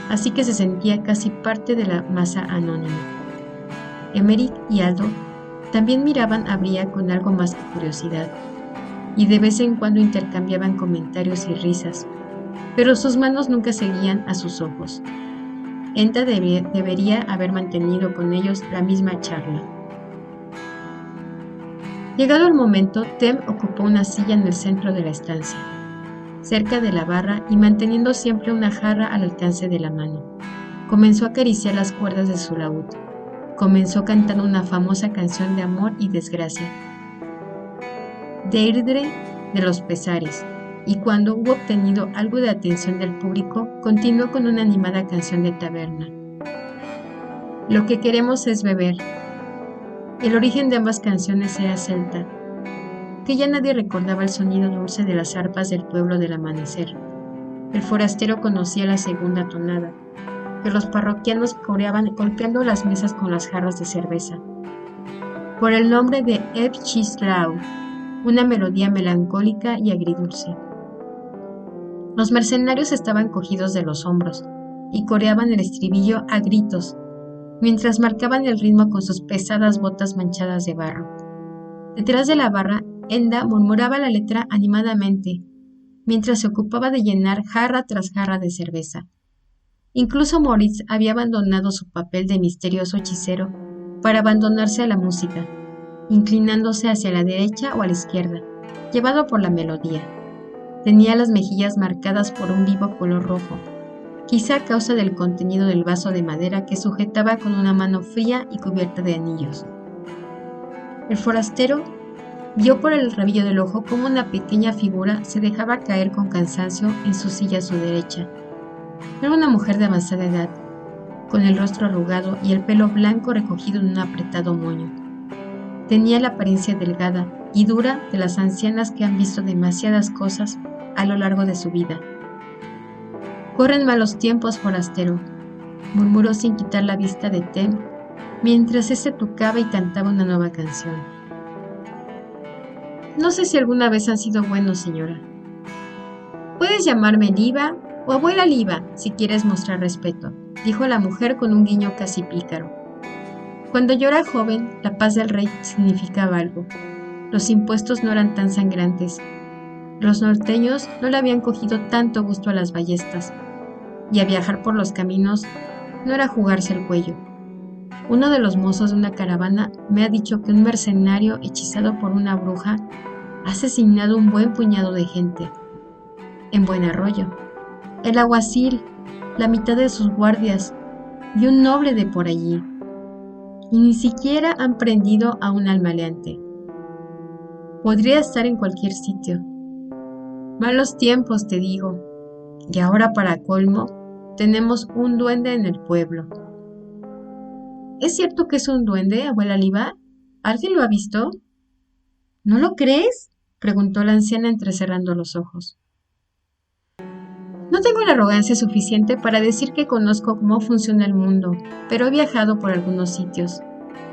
así que se sentía casi parte de la masa anónima. Emeric y Aldo también miraban a Bria con algo más que curiosidad, y de vez en cuando intercambiaban comentarios y risas, pero sus manos nunca seguían a sus ojos. Enda debería haber mantenido con ellos la misma charla. Llegado el momento, Tem ocupó una silla en el centro de la estancia, cerca de la barra y manteniendo siempre una jarra al alcance de la mano. Comenzó a acariciar las cuerdas de su laúd. Comenzó cantando una famosa canción de amor y desgracia, Deirdre de los Pesares, y cuando hubo obtenido algo de atención del público, continuó con una animada canción de taberna. Lo que queremos es beber. El origen de ambas canciones era celta, que ya nadie recordaba el sonido dulce de las arpas del pueblo del amanecer. El forastero conocía la segunda tonada, que los parroquianos coreaban golpeando las mesas con las jarras de cerveza, por el nombre de Ebchislau, una melodía melancólica y agridulce. Los mercenarios estaban cogidos de los hombros y coreaban el estribillo a gritos, mientras marcaban el ritmo con sus pesadas botas manchadas de barro. Detrás de la barra, Enda murmuraba la letra animadamente, mientras se ocupaba de llenar jarra tras jarra de cerveza. Incluso Moritz había abandonado su papel de misterioso hechicero para abandonarse a la música, inclinándose hacia la derecha o a la izquierda, llevado por la melodía. Tenía las mejillas marcadas por un vivo color rojo, quizá a causa del contenido del vaso de madera que sujetaba con una mano fría y cubierta de anillos. El forastero vio por el rabillo del ojo cómo una pequeña figura se dejaba caer con cansancio en su silla a su derecha. Era una mujer de avanzada edad, con el rostro arrugado y el pelo blanco recogido en un apretado moño. Tenía la apariencia delgada y dura de las ancianas que han visto demasiadas cosas a lo largo de su vida. «Corren malos tiempos, forastero», murmuró sin quitar la vista de Tem, mientras éste tocaba y cantaba una nueva canción. «No sé si alguna vez han sido buenos, señora. Puedes llamarme Liva o abuela Liva, si quieres mostrar respeto», dijo la mujer con un guiño casi pícaro. Cuando yo era joven, la paz del rey significaba algo. Los impuestos no eran tan sangrantes. Los norteños no le habían cogido tanto gusto a las ballestas, y a viajar por los caminos no era jugarse el cuello. Uno de los mozos de una caravana me ha dicho que un mercenario hechizado por una bruja ha asesinado un buen puñado de gente. En Buen Arroyo, el alguacil, la mitad de sus guardias y un noble de por allí. Y ni siquiera han prendido a un almaleante. Podría estar en cualquier sitio. Malos tiempos, te digo. Y ahora, para colmo, tenemos un duende en el pueblo. ¿Es cierto que es un duende, abuela Liva? ¿Alguien lo ha visto? ¿No lo crees?, preguntó la anciana entrecerrando los ojos. No tengo la arrogancia suficiente para decir que conozco cómo funciona el mundo, pero he viajado por algunos sitios.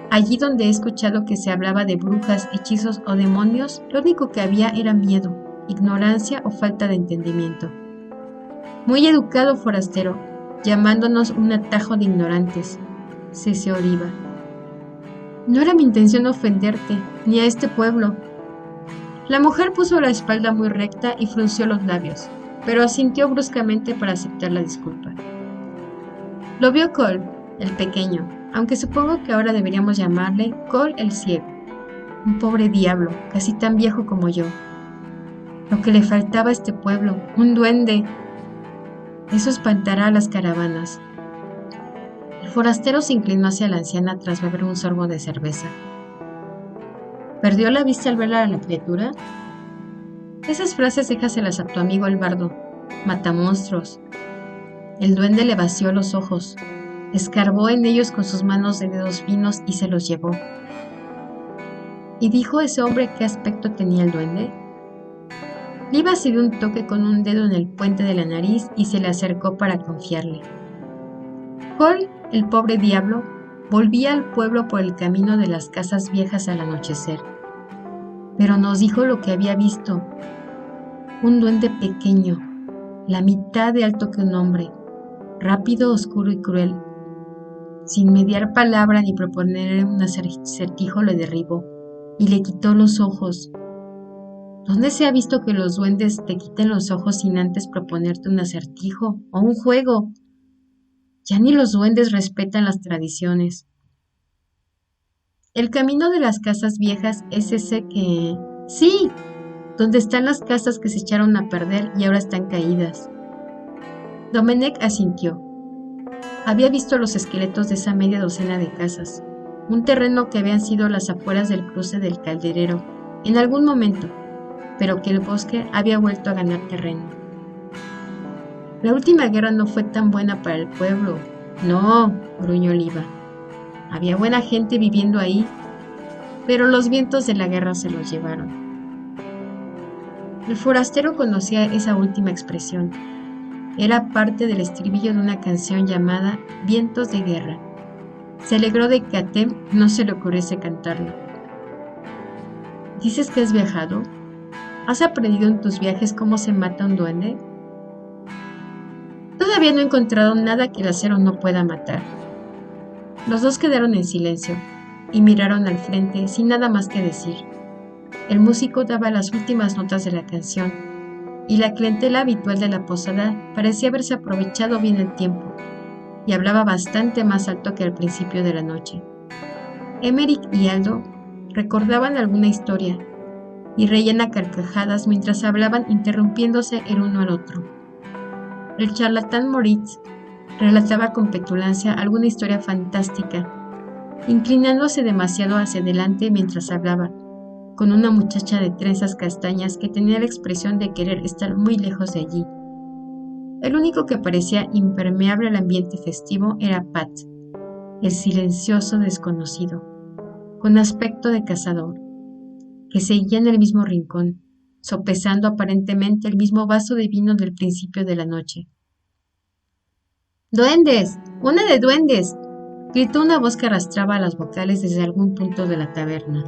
Allí donde he escuchado que se hablaba de brujas, hechizos o demonios, lo único que había era miedo, ignorancia o falta de entendimiento. Muy educado, forastero, llamándonos un atajo de ignorantes, ceseó Oliva. No era mi intención ofenderte, ni a este pueblo. La mujer puso la espalda muy recta y frunció los labios, pero asintió bruscamente para aceptar la disculpa. Lo vio Cole, el pequeño, aunque supongo que ahora deberíamos llamarle Cole el ciego. Un pobre diablo, casi tan viejo como yo. Lo que le faltaba a este pueblo, un duende. Eso espantará a las caravanas. El forastero se inclinó hacia la anciana tras beber un sorbo de cerveza. ¿Perdió la vista al ver a la criatura? Esas frases déjaselas a tu amigo el bardo. Matamonstruos. El duende le vació los ojos, escarbó en ellos con sus manos de dedos finos y se los llevó. ¿Y dijo ese hombre qué aspecto tenía el duende? Liva se dio un toque con un dedo en el puente de la nariz y se le acercó para confiarle. Cole, el pobre diablo, volvía al pueblo por el camino de las casas viejas al anochecer. Pero nos dijo lo que había visto. Un duende pequeño, la mitad de alto que un hombre, rápido, oscuro y cruel. Sin mediar palabra ni proponerle un acertijo le derribó y le quitó los ojos. ¿Dónde se ha visto que los duendes te quiten los ojos sin antes proponerte un acertijo o un juego? Ya ni los duendes respetan las tradiciones. El camino de las casas viejas es ese que... ¡Sí! Donde están las casas que se echaron a perder y ahora están caídas. Domenech asintió. Había visto los esqueletos de esa media docena de casas, un terreno que habían sido las afueras del cruce del Calderero en algún momento, pero que el bosque había vuelto a ganar terreno. La última guerra no fue tan buena para el pueblo. No, gruñó Oliva. Había buena gente viviendo ahí, pero los vientos de la guerra se los llevaron. El forastero conocía esa última expresión. Era parte del estribillo de una canción llamada Vientos de Guerra. Se alegró de que a Tem no se le ocurriese cantarlo. ¿Dices que has viajado? ¿Has aprendido en tus viajes cómo se mata un duende? Todavía no he encontrado nada que el acero no pueda matar. Los dos quedaron en silencio y miraron al frente sin nada más que decir. El músico daba las últimas notas de la canción y la clientela habitual de la posada parecía haberse aprovechado bien el tiempo y hablaba bastante más alto que al principio de la noche. Emmerich y Aldo recordaban alguna historia y reían a carcajadas mientras hablaban interrumpiéndose el uno al otro. El charlatán Moritz relataba con petulancia alguna historia fantástica, inclinándose demasiado hacia adelante mientras hablaba, con una muchacha de trenzas castañas que tenía la expresión de querer estar muy lejos de allí. El único que parecía impermeable al ambiente festivo era Pat, el silencioso desconocido, con aspecto de cazador, que seguía en el mismo rincón, sopesando aparentemente el mismo vaso de vino del principio de la noche. ¡Duendes! ¡Una de duendes! Gritó una voz que arrastraba las vocales desde algún punto de la taberna.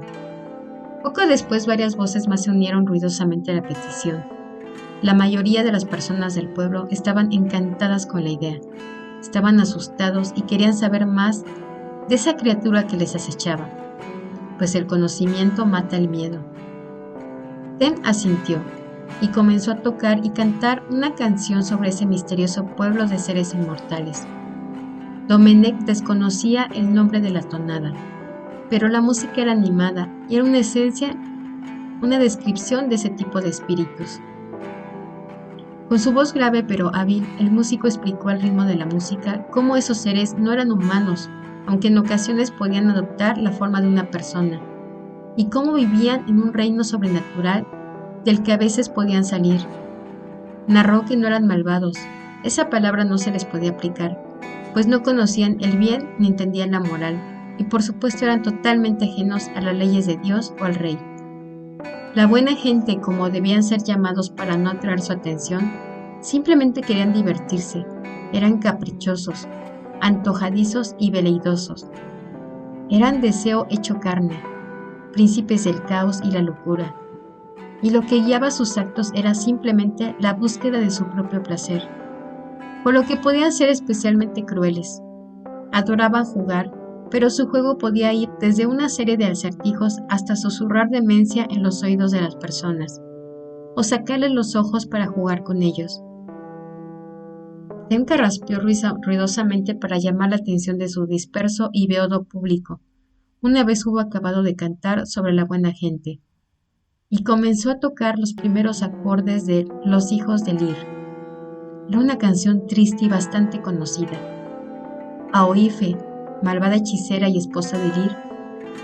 Poco después varias voces más se unieron ruidosamente a la petición. La mayoría de las personas del pueblo estaban encantadas con la idea. Estaban asustados y querían saber más de esa criatura que les acechaba, pues el conocimiento mata el miedo. Tem asintió. y comenzó a tocar y cantar una canción sobre ese misterioso pueblo de seres inmortales. Domenech desconocía el nombre de la tonada, pero la música era animada y era una esencia, una descripción de ese tipo de espíritus. Con su voz grave pero hábil, el músico explicó al ritmo de la música cómo esos seres no eran humanos, aunque en ocasiones podían adoptar la forma de una persona, y cómo vivían en un reino sobrenatural del que a veces podían salir. Narró que no eran malvados, esa palabra no se les podía aplicar, pues no conocían el bien ni entendían la moral, y por supuesto eran totalmente ajenos a las leyes de Dios o al rey. La buena gente, como debían ser llamados para no atraer su atención, simplemente querían divertirse, eran caprichosos, antojadizos y veleidosos. Eran deseo hecho carne, príncipes del caos y la locura, y lo que guiaba sus actos era simplemente la búsqueda de su propio placer, por lo que podían ser especialmente crueles. Adoraban jugar, pero su juego podía ir desde una serie de acertijos hasta susurrar demencia en los oídos de las personas, o sacarles los ojos para jugar con ellos. Tem carraspeó ruidosamente para llamar la atención de su disperso y beodo público, una vez hubo acabado de cantar sobre la buena gente, y comenzó a tocar los primeros acordes de Los hijos de Lir. Era una canción triste y bastante conocida. Aoife, malvada hechicera y esposa de Lir,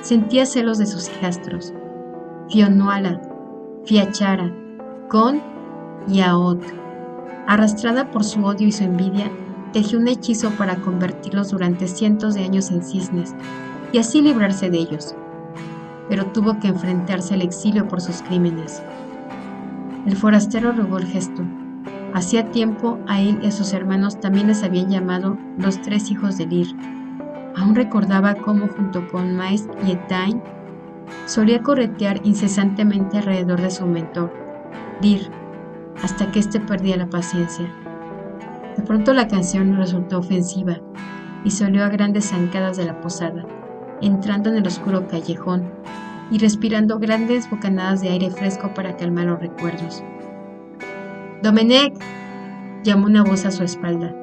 sentía celos de sus hijastros, Fionuala, Fiachara, Con y Aot. Arrastrada por su odio y su envidia, tejió un hechizo para convertirlos durante cientos de años en cisnes y así librarse de ellos, pero tuvo que enfrentarse al exilio por sus crímenes. El forastero rogó el gesto. Hacía tiempo a él y a sus hermanos también les habían llamado los 3 hijos de Lir. Aún recordaba cómo junto con Maes y Etain solía corretear incesantemente alrededor de su mentor, Lir, hasta que éste perdía la paciencia. De pronto la canción resultó ofensiva y salió a grandes zancadas de la posada, entrando en el oscuro callejón y respirando grandes bocanadas de aire fresco para calmar los recuerdos. «¡Domenech!», llamó una voz a su espalda.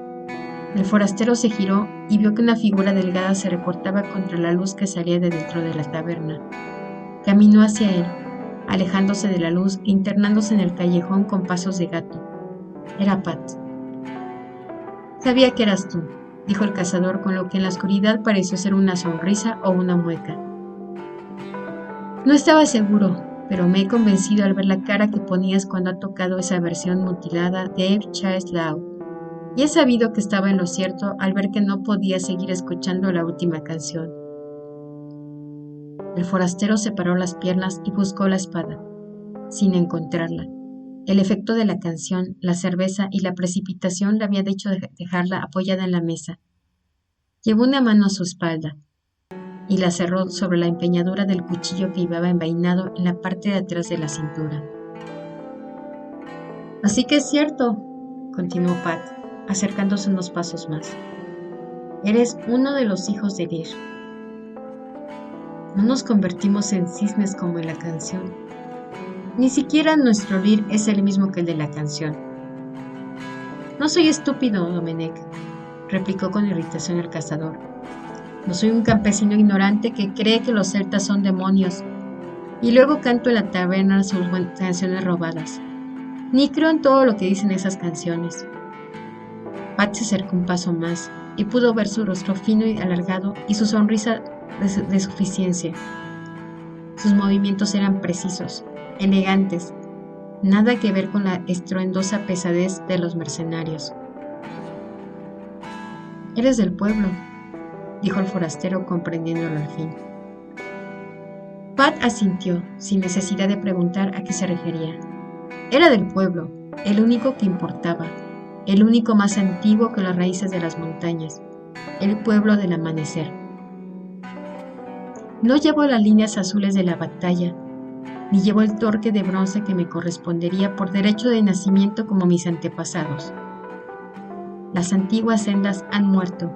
El forastero se giró y vio que una figura delgada se recortaba contra la luz que salía de dentro de la taberna. Caminó hacia él, alejándose de la luz e internándose en el callejón con pasos de gato. Era Pat. «Sabía que eras tú», dijo el cazador con lo que en la oscuridad pareció ser una sonrisa o una mueca. «No estaba seguro, pero me he convencido al ver la cara que ponías cuando ha tocado esa versión mutilada de Eve Chaslau, y he sabido que estaba en lo cierto al ver que no podía seguir escuchando la última canción». El forastero separó las piernas y buscó la espada, sin encontrarla. El efecto de la canción, la cerveza y la precipitación le había hecho dejarla apoyada en la mesa. Llevó una mano a su espalda y la cerró sobre la empuñadura del cuchillo que llevaba envainado en la parte de atrás de la cintura. «Así que es cierto», continuó Pat, acercándose unos pasos más. «Eres uno de los hijos de Lir. No nos convertimos en cisnes como en la canción. Ni siquiera nuestro Lir es el mismo que el de la canción». «No soy estúpido, Domenech», replicó con irritación el cazador. «No soy un campesino ignorante que cree que los celtas son demonios y luego canto en la taberna sus canciones robadas. Ni creo en todo lo que dicen esas canciones». Pat se acercó un paso más y pudo ver su rostro fino y alargado y su sonrisa de suficiencia. Sus movimientos eran precisos, elegantes, nada que ver con la estruendosa pesadez de los mercenarios. «Eres del pueblo», dijo el forastero comprendiéndolo al fin. Pat asintió, sin necesidad de preguntar a qué se refería. Era del pueblo, el único que importaba, el único más antiguo que las raíces de las montañas, el pueblo del amanecer. «No llevo las líneas azules de la batalla, ni llevo el torque de bronce que me correspondería por derecho de nacimiento como mis antepasados. Las antiguas sendas han muerto,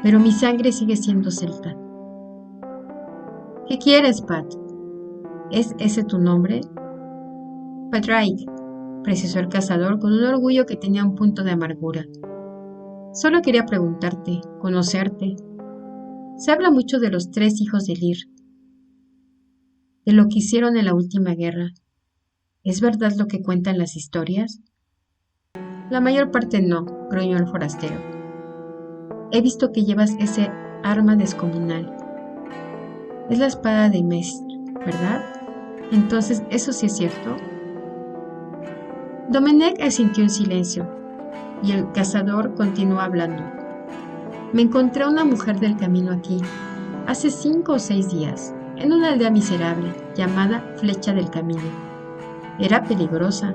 pero mi sangre sigue siendo celta». «¿Qué quieres, Pat? ¿Es ese tu nombre?». Padraig, precisó el cazador con un orgullo que tenía un punto de amargura. Solo quería preguntarte, conocerte. Se habla mucho de los 3 hijos de Lir, de lo que hicieron en la última guerra. ¿Es verdad lo que cuentan las historias? La mayor parte no, gruñó el forastero. He visto que llevas ese arma descomunal. Es la espada de Mestr, ¿verdad? Entonces, ¿eso sí es cierto? Domenech asintió en silencio, y el cazador continuó hablando. Me encontré a una mujer del camino aquí, hace 5 o 6 días, en una aldea miserable, llamada Flecha del Camino. Era peligrosa.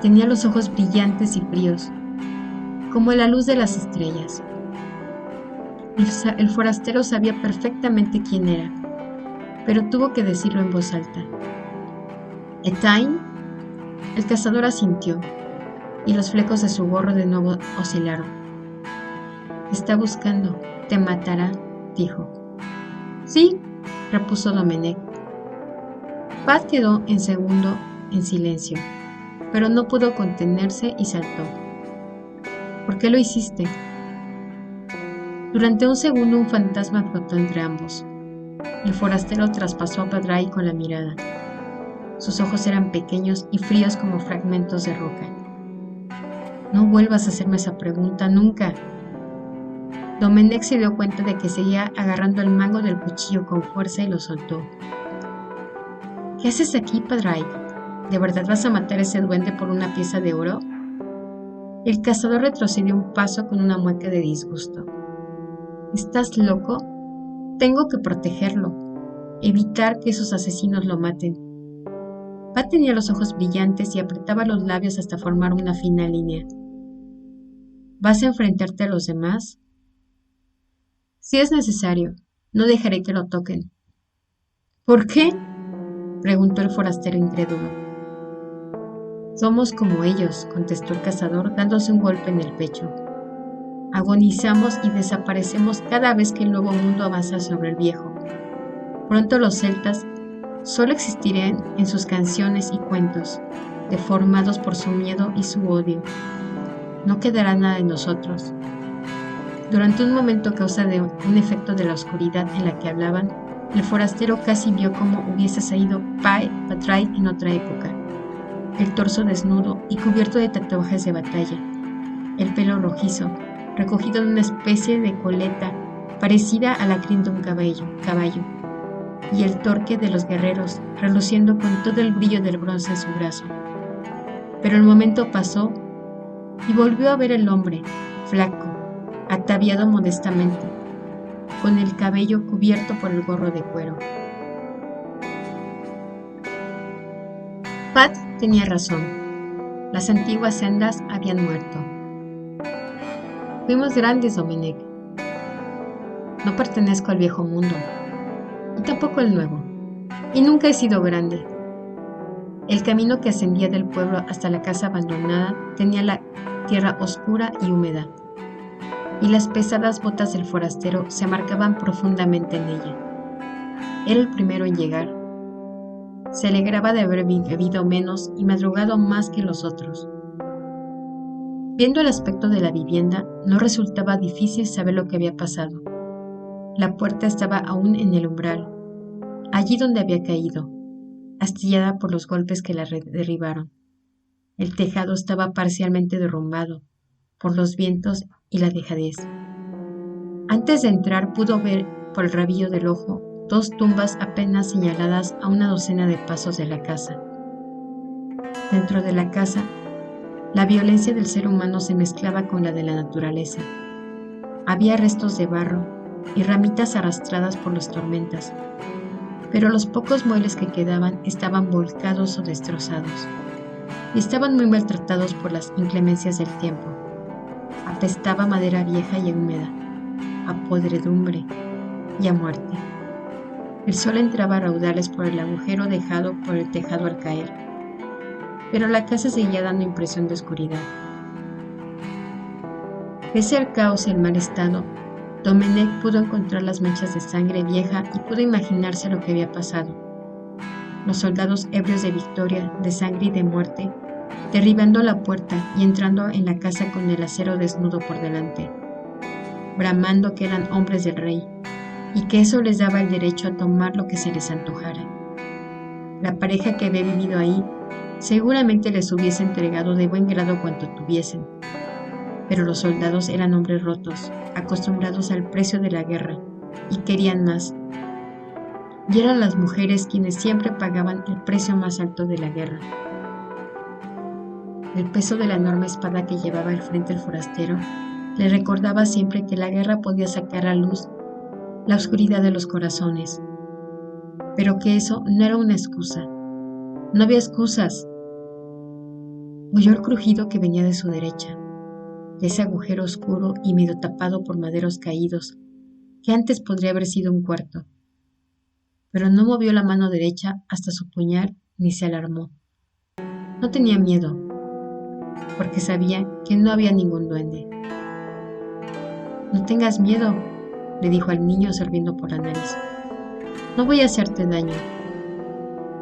Tenía los ojos brillantes y fríos, como la luz de las estrellas. El forastero sabía perfectamente quién era, pero tuvo que decirlo en voz alta. ¿Etain? El cazador asintió, y los flecos de su gorro de nuevo oscilaron. Te está buscando, te matará, dijo. Sí, repuso Domenech. Pat quedó en segundo en silencio, pero no pudo contenerse y saltó. ¿Por qué lo hiciste? Durante un segundo un fantasma flotó entre ambos. El forastero traspasó a Padraig con la mirada. Sus ojos eran pequeños y fríos como fragmentos de roca. No vuelvas a hacerme esa pregunta nunca. Domenech se dio cuenta de que seguía agarrando el mango del cuchillo con fuerza y lo soltó. ¿Qué haces aquí, Padraig? ¿De verdad vas a matar a ese duende por una pieza de oro? El cazador retrocedió un paso con una mueca de disgusto. ¿Estás loco? Tengo que protegerlo, evitar que esos asesinos lo maten. Pat tenía los ojos brillantes y apretaba los labios hasta formar una fina línea. ¿Vas a enfrentarte a los demás? Si es necesario, no dejaré que lo toquen. ¿Por qué? Preguntó el forastero incrédulo. Somos como ellos, contestó el cazador dándose un golpe en el pecho. Agonizamos y desaparecemos cada vez que el nuevo mundo avanza sobre el viejo. Pronto los celtas solo existirán en sus canciones y cuentos, deformados por su miedo y su odio. No quedará nada de nosotros. Durante un momento, a causa de un efecto de la oscuridad en la que hablaban, el forastero casi vio cómo hubiese salido Padraig en otra época, el torso desnudo y cubierto de tatuajes de batalla, el pelo rojizo, recogido en una especie de coleta parecida a la crin de un caballo, y el torque de los guerreros, reluciendo con todo el brillo del bronce en su brazo. Pero el momento pasó y volvió a ver el hombre, flaco, ataviado modestamente, con el cabello cubierto por el gorro de cuero. Pat tenía razón. Las antiguas sendas habían muerto. Fuimos grandes, Domenech. No pertenezco al viejo mundo, y tampoco al nuevo, y nunca he sido grande. El camino que ascendía del pueblo hasta la casa abandonada tenía la tierra oscura y húmeda, y las pesadas botas del forastero se marcaban profundamente en ella. Era el primero en llegar. Se alegraba de haber bebido menos y madrugado más que los otros. Viendo el aspecto de la vivienda, no resultaba difícil saber lo que había pasado. La puerta estaba aún en el umbral, allí donde había caído, astillada por los golpes que la derribaron. El tejado estaba parcialmente derrumbado por los vientos y la dejadez. Antes de entrar pudo ver por el rabillo del ojo 2 tumbas apenas señaladas a una docena de pasos de la casa. Dentro de la casa, la violencia del ser humano se mezclaba con la de la naturaleza. Había restos de barro y ramitas arrastradas por las tormentas, pero los pocos muebles que quedaban estaban volcados o destrozados, y estaban muy maltratados por las inclemencias del tiempo. Apestaba madera vieja y húmeda, a podredumbre y a muerte. El sol entraba a raudales por el agujero dejado por el tejado al caer, pero la casa seguía dando impresión de oscuridad. Pese al caos y el mal estado, Domenech pudo encontrar las manchas de sangre vieja y pudo imaginarse lo que había pasado. los soldados ebrios de victoria, de sangre y de muerte, derribando la puerta y entrando en la casa con el acero desnudo por delante, bramando que eran hombres del rey, y que eso les daba el derecho a tomar lo que se les antojara. La pareja que había vivido ahí seguramente les hubiese entregado de buen grado cuanto tuviesen, pero los soldados eran hombres rotos, acostumbrados al precio de la guerra, y querían más. Y eran las mujeres quienes siempre pagaban el precio más alto de la guerra. El peso de la enorme espada que llevaba al frente el forastero le recordaba siempre que la guerra podía sacar a luz la oscuridad de los corazones, pero que eso no era una excusa. No había excusas. Oyó el crujido que venía de su derecha, de ese agujero oscuro y medio tapado por maderos caídos, que antes podría haber sido un cuarto. Pero no movió la mano derecha hasta su puñal ni se alarmó. No tenía miedo, porque sabía que no había ningún duende. No tengas miedo, le dijo al niño sorbiendo por la nariz. No voy a hacerte daño.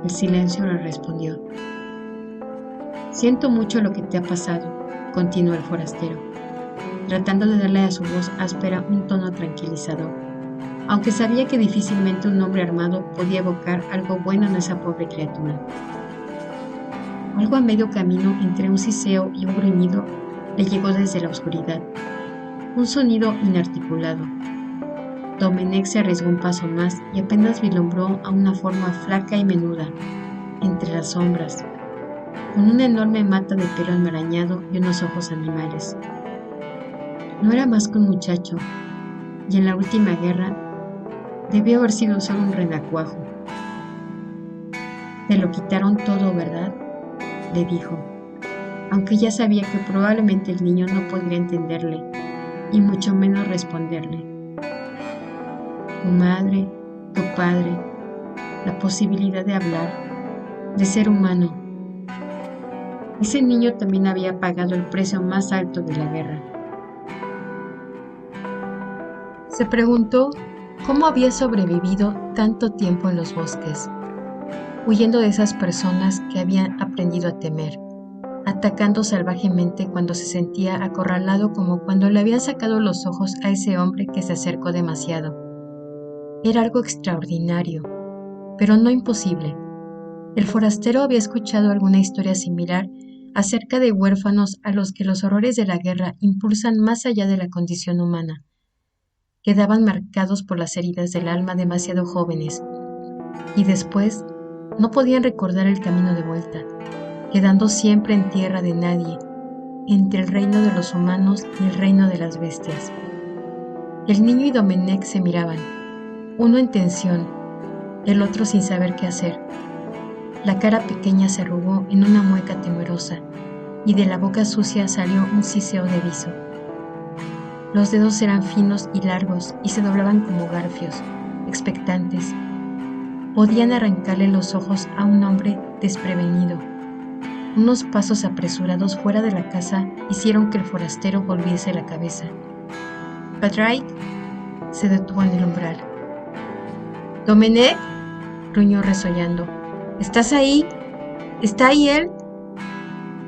El silencio le respondió. Siento mucho lo que te ha pasado, continuó el forastero, tratando de darle a su voz áspera un tono tranquilizador, aunque sabía que difícilmente un hombre armado podía evocar algo bueno en esa pobre criatura. Algo a medio camino entre un siseo y un gruñido le llegó desde la oscuridad, un sonido inarticulado. Domenech se arriesgó un paso más y apenas vislumbró a una forma flaca y menuda, entre las sombras, con una enorme mata de pelo enmarañado y unos ojos animales. No era más que un muchacho, y en la última guerra debió haber sido solo un renacuajo. Te lo quitaron todo, ¿verdad?, le dijo, aunque ya sabía que probablemente el niño no podría entenderle, y mucho menos responderle. Tu madre, tu padre, la posibilidad de hablar, de ser humano. Ese niño también había pagado el precio más alto de la guerra. Se preguntó cómo había sobrevivido tanto tiempo en los bosques, huyendo de esas personas que habían aprendido a temer, atacando salvajemente cuando se sentía acorralado, como cuando le habían sacado los ojos a ese hombre que se acercó demasiado. Era algo extraordinario, pero no imposible. El forastero había escuchado alguna historia similar acerca de huérfanos a los que los horrores de la guerra impulsan más allá de la condición humana. Quedaban marcados por las heridas del alma demasiado jóvenes, y después no podían recordar el camino de vuelta, quedando siempre en tierra de nadie, entre el reino de los humanos y el reino de las bestias. El niño y Domenech se miraban, uno en tensión, el otro sin saber qué hacer. La cara pequeña se arrugó en una mueca temerosa, y de la boca sucia salió un siseo de viso. Los dedos eran finos y largos y se doblaban como garfios, expectantes. Podían arrancarle los ojos a un hombre desprevenido. Unos pasos apresurados fuera de la casa hicieron que el forastero volviese la cabeza. Padraig se detuvo en el umbral. «¿Domenech?», gruñó resollando. «¿Estás ahí? ¿Está ahí él?»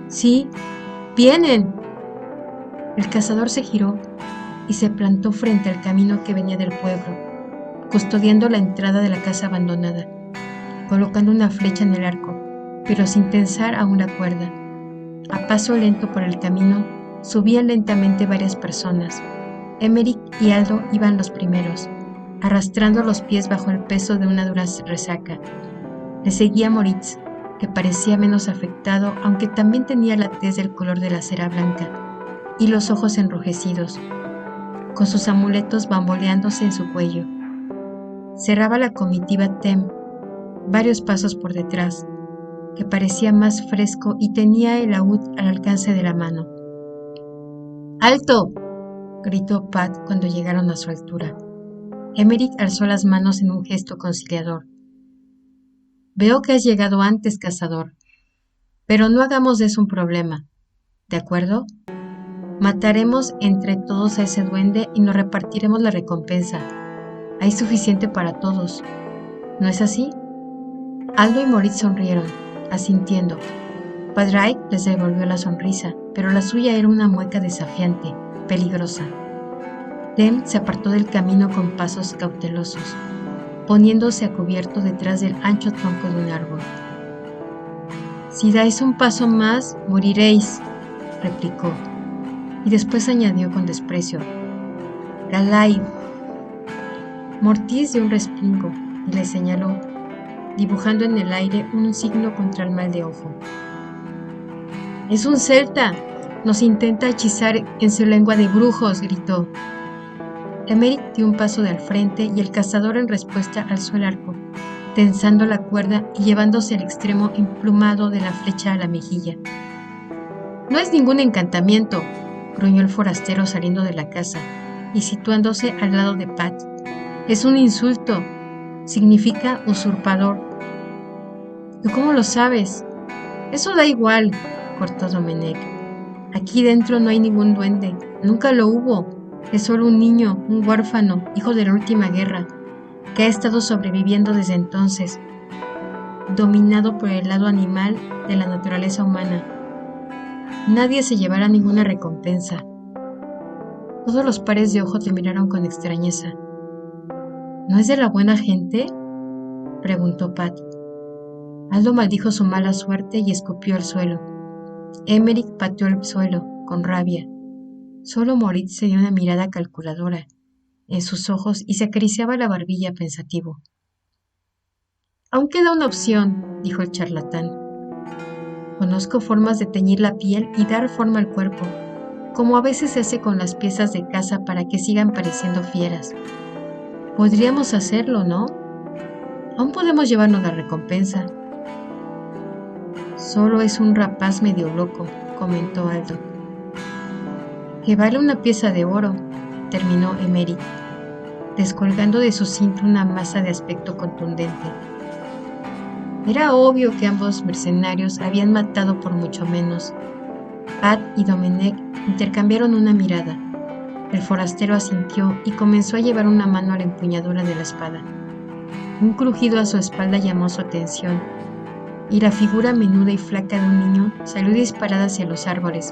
«Sí, vienen». El cazador se giró y se plantó frente al camino que venía del pueblo, custodiando la entrada de la casa abandonada, colocando una flecha en el arco, pero sin tensar aún la cuerda. A paso lento por el camino subían lentamente varias personas. Emmerich y Aldo iban los primeros, arrastrando los pies bajo el peso de una dura resaca. Le seguía Moritz, que parecía menos afectado, aunque también tenía la tez del color de la cera blanca y los ojos enrojecidos, con sus amuletos bamboleándose en su cuello. Cerraba la comitiva Tem, varios pasos por detrás, que parecía más fresco y tenía el laúd al alcance de la mano. «¡Alto!», gritó Pat cuando llegaron a su altura. Emmerich alzó las manos en un gesto conciliador. «Veo que has llegado antes, cazador, pero no hagamos de eso un problema, ¿de acuerdo? Mataremos entre todos a ese duende y nos repartiremos la recompensa. Hay suficiente para todos, ¿no es así?» Aldo y Moritz sonrieron, asintiendo. Padraig les devolvió la sonrisa, pero la suya era una mueca desafiante, peligrosa. Dem se apartó del camino con pasos cautelosos, poniéndose a cubierto detrás del ancho tronco de un árbol. «Si dais un paso más, moriréis», replicó, y después añadió con desprecio: «Galaid». Mortiz dio un respingo y le señaló, dibujando en el aire un signo contra el mal de ojo. «¡Es un celta! Nos intenta hechizar en su lengua de brujos», gritó. Emeric dio un paso de al frente y el cazador en respuesta alzó el arco, tensando la cuerda y llevándose el extremo emplumado de la flecha a la mejilla. «No es ningún encantamiento», gruñó el forastero saliendo de la casa y situándose al lado de Pat. «Es un insulto. Significa usurpador». «¿Tú cómo lo sabes?» «Eso da igual», cortó Domenech. «Aquí dentro no hay ningún duende. Nunca lo hubo. Es solo un niño, un huérfano, hijo de la última guerra, que ha estado sobreviviendo desde entonces, dominado por el lado animal de la naturaleza humana. Nadie se llevará ninguna recompensa». Todos los pares de ojos le miraron con extrañeza. «¿No es de la buena gente?», preguntó Pat. Aldo maldijo su mala suerte y escupió al suelo. Emeric pateó el suelo, con rabia. Solo Moritz se dio una mirada calculadora en sus ojos y se acariciaba la barbilla pensativo. «Aún queda una opción», dijo el charlatán. «Conozco formas de teñir la piel y dar forma al cuerpo, como a veces se hace con las piezas de caza para que sigan pareciendo fieras. Podríamos hacerlo, ¿no? Aún podemos llevarnos la recompensa». «Solo es un rapaz medio loco», comentó Aldo. «Que vale una pieza de oro», terminó Emeric, descolgando de su cinto una masa de aspecto contundente. Era obvio que ambos mercenarios habían matado por mucho menos. Pat y Domenech intercambiaron una mirada. El forastero asintió y comenzó a llevar una mano a la empuñadura de la espada. Un crujido a su espalda llamó su atención, y la figura menuda y flaca de un niño salió disparada hacia los árboles,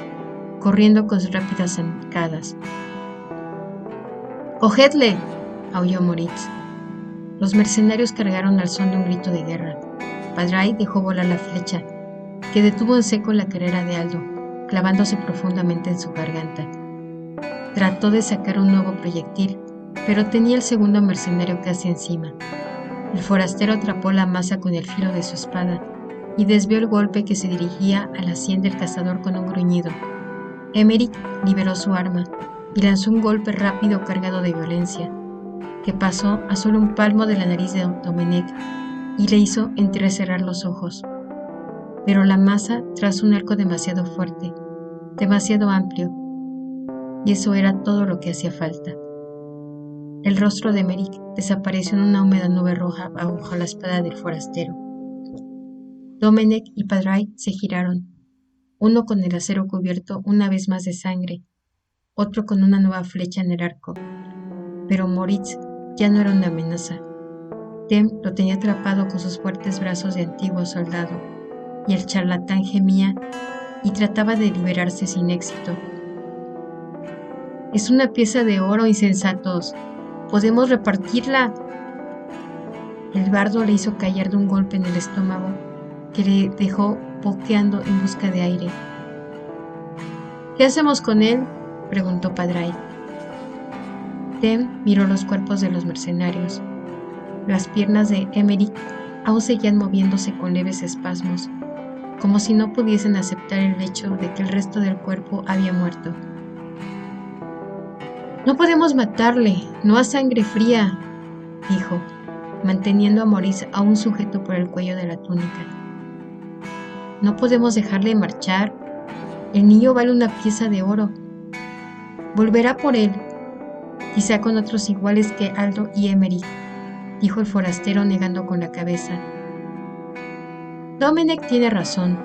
corriendo con rápidas zancadas. «¡Cogedle!», aulló Moritz. Los mercenarios cargaron al son de un grito de guerra. Padraig dejó volar la flecha, que detuvo en seco la carrera de Aldo, clavándose profundamente en su garganta. Trató de sacar un nuevo proyectil, pero tenía el segundo mercenario casi encima. El forastero atrapó la masa con el filo de su espada y desvió el golpe que se dirigía a la sien del cazador con un gruñido. Emeric liberó su arma y lanzó un golpe rápido cargado de violencia, que pasó a solo un palmo de la nariz de Domenech y le hizo entrecerrar los ojos. Pero la masa trazó un arco demasiado fuerte, demasiado amplio, y eso era todo lo que hacía falta. El rostro de Emeric desapareció en una húmeda nube roja bajo la espada del forastero. Domenech y Padraig se giraron, uno con el acero cubierto una vez más de sangre, otro con una nueva flecha en el arco. Pero Moritz ya no era una amenaza. Dem lo tenía atrapado con sus fuertes brazos de antiguo soldado, y el charlatán gemía y trataba de liberarse sin éxito. «Es una pieza de oro, insensatos. ¡Podemos repartirla!». El bardo le hizo caer de un golpe en el estómago que le dejó boqueando en busca de aire. «¿Qué hacemos con él?», preguntó Padraig. Dem miró los cuerpos de los mercenarios. Las piernas de Emeric aún seguían moviéndose con leves espasmos, como si no pudiesen aceptar el hecho de que el resto del cuerpo había muerto. «No podemos matarle, no a sangre fría», dijo, manteniendo a Moritz aún sujeto por el cuello de la túnica. «No podemos dejarle marchar. El niño vale una pieza de oro. Volverá por él, quizá con otros iguales que Aldo y Emeric», dijo el forastero negando con la cabeza. «Domenech tiene razón.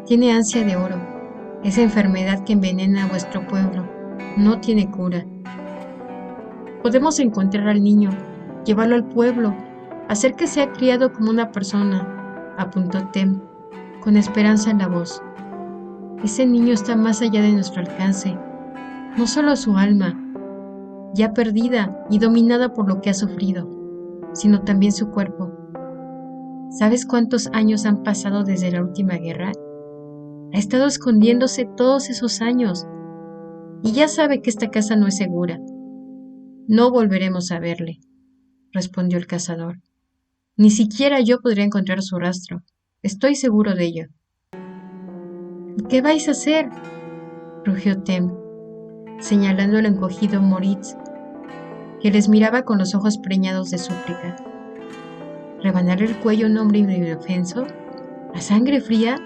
Tiene ansia de oro. Esa enfermedad que envenena a vuestro pueblo no tiene cura. Podemos encontrar al niño, llevarlo al pueblo Hacer que sea criado como una persona, apuntó Tem, con esperanza en la voz. Ese niño está más allá de nuestro alcance. No solo su alma, ya perdida y dominada por lo que ha sufrido, sino también su cuerpo. ¿Sabes cuántos años han pasado desde la última guerra? Ha estado escondiéndose todos esos años y ya sabe que esta casa no es segura. No volveremos a verle, respondió el cazador. Ni siquiera yo podría encontrar su rastro. Estoy seguro de ello. ¿Qué vais a hacer? Rugió Tem, señalando al encogido Moritz, que les miraba con los ojos preñados de súplica. ¿Rebanar el cuello a un hombre indefenso? ¿A sangre fría?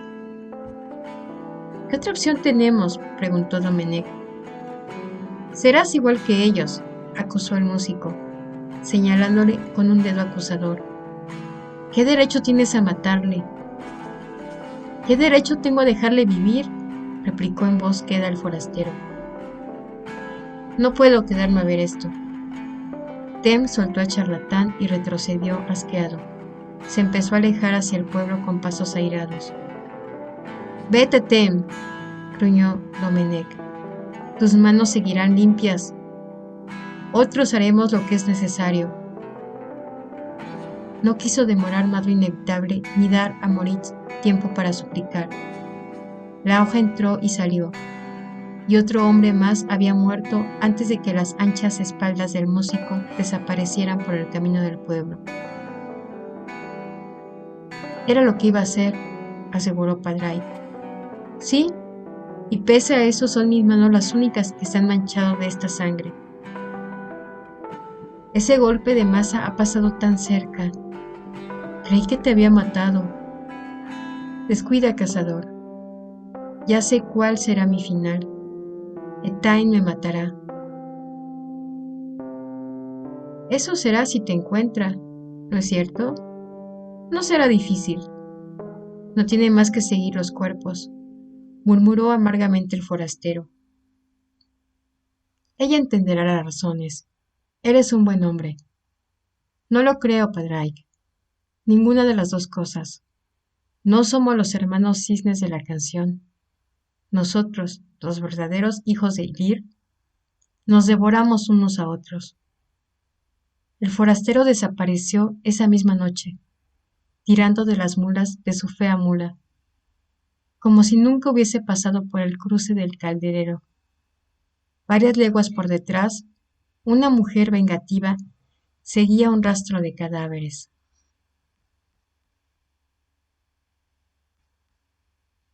¿Qué otra opción tenemos? Preguntó Domenech. Serás igual que ellos, acusó el músico, señalándole con un dedo acusador. ¿Qué derecho tienes a matarle? ¿Qué derecho tengo a dejarle vivir? Replicó en voz queda el forastero. No puedo quedarme a ver esto. Tem soltó al charlatán y retrocedió asqueado. Se empezó a alejar hacia el pueblo con pasos airados. «Vete, Tem», gruñó Domenech. «Tus manos seguirán limpias. Otros haremos lo que es necesario». No quiso demorar más lo inevitable ni dar a Moritz tiempo para suplicar. La hoja entró y salió, y otro hombre más había muerto antes de que las anchas espaldas del músico desaparecieran por el camino del pueblo. Era lo que iba a hacer, aseguró Padraig. Sí, y pese a eso son mis manos las únicas que se han manchado de esta sangre. Ese golpe de masa ha pasado tan cerca. Creí que te había matado. Descuida, cazador. Ya sé cuál será mi final. Etain me matará. Eso será si te encuentra, ¿no es cierto? No será difícil. No tiene más que seguir los cuerpos, murmuró amargamente el forastero. Ella entenderá las razones. Eres un buen hombre. No lo creo, Padraig. Ninguna de las dos cosas. No somos los hermanos cisnes de la canción. Nosotros, los verdaderos hijos de Ilir, nos devoramos unos a otros. El forastero desapareció esa misma noche, tirando de las mulas de su fea mula, como si nunca hubiese pasado por el cruce del calderero. Varias leguas por detrás, una mujer vengativa seguía un rastro de cadáveres.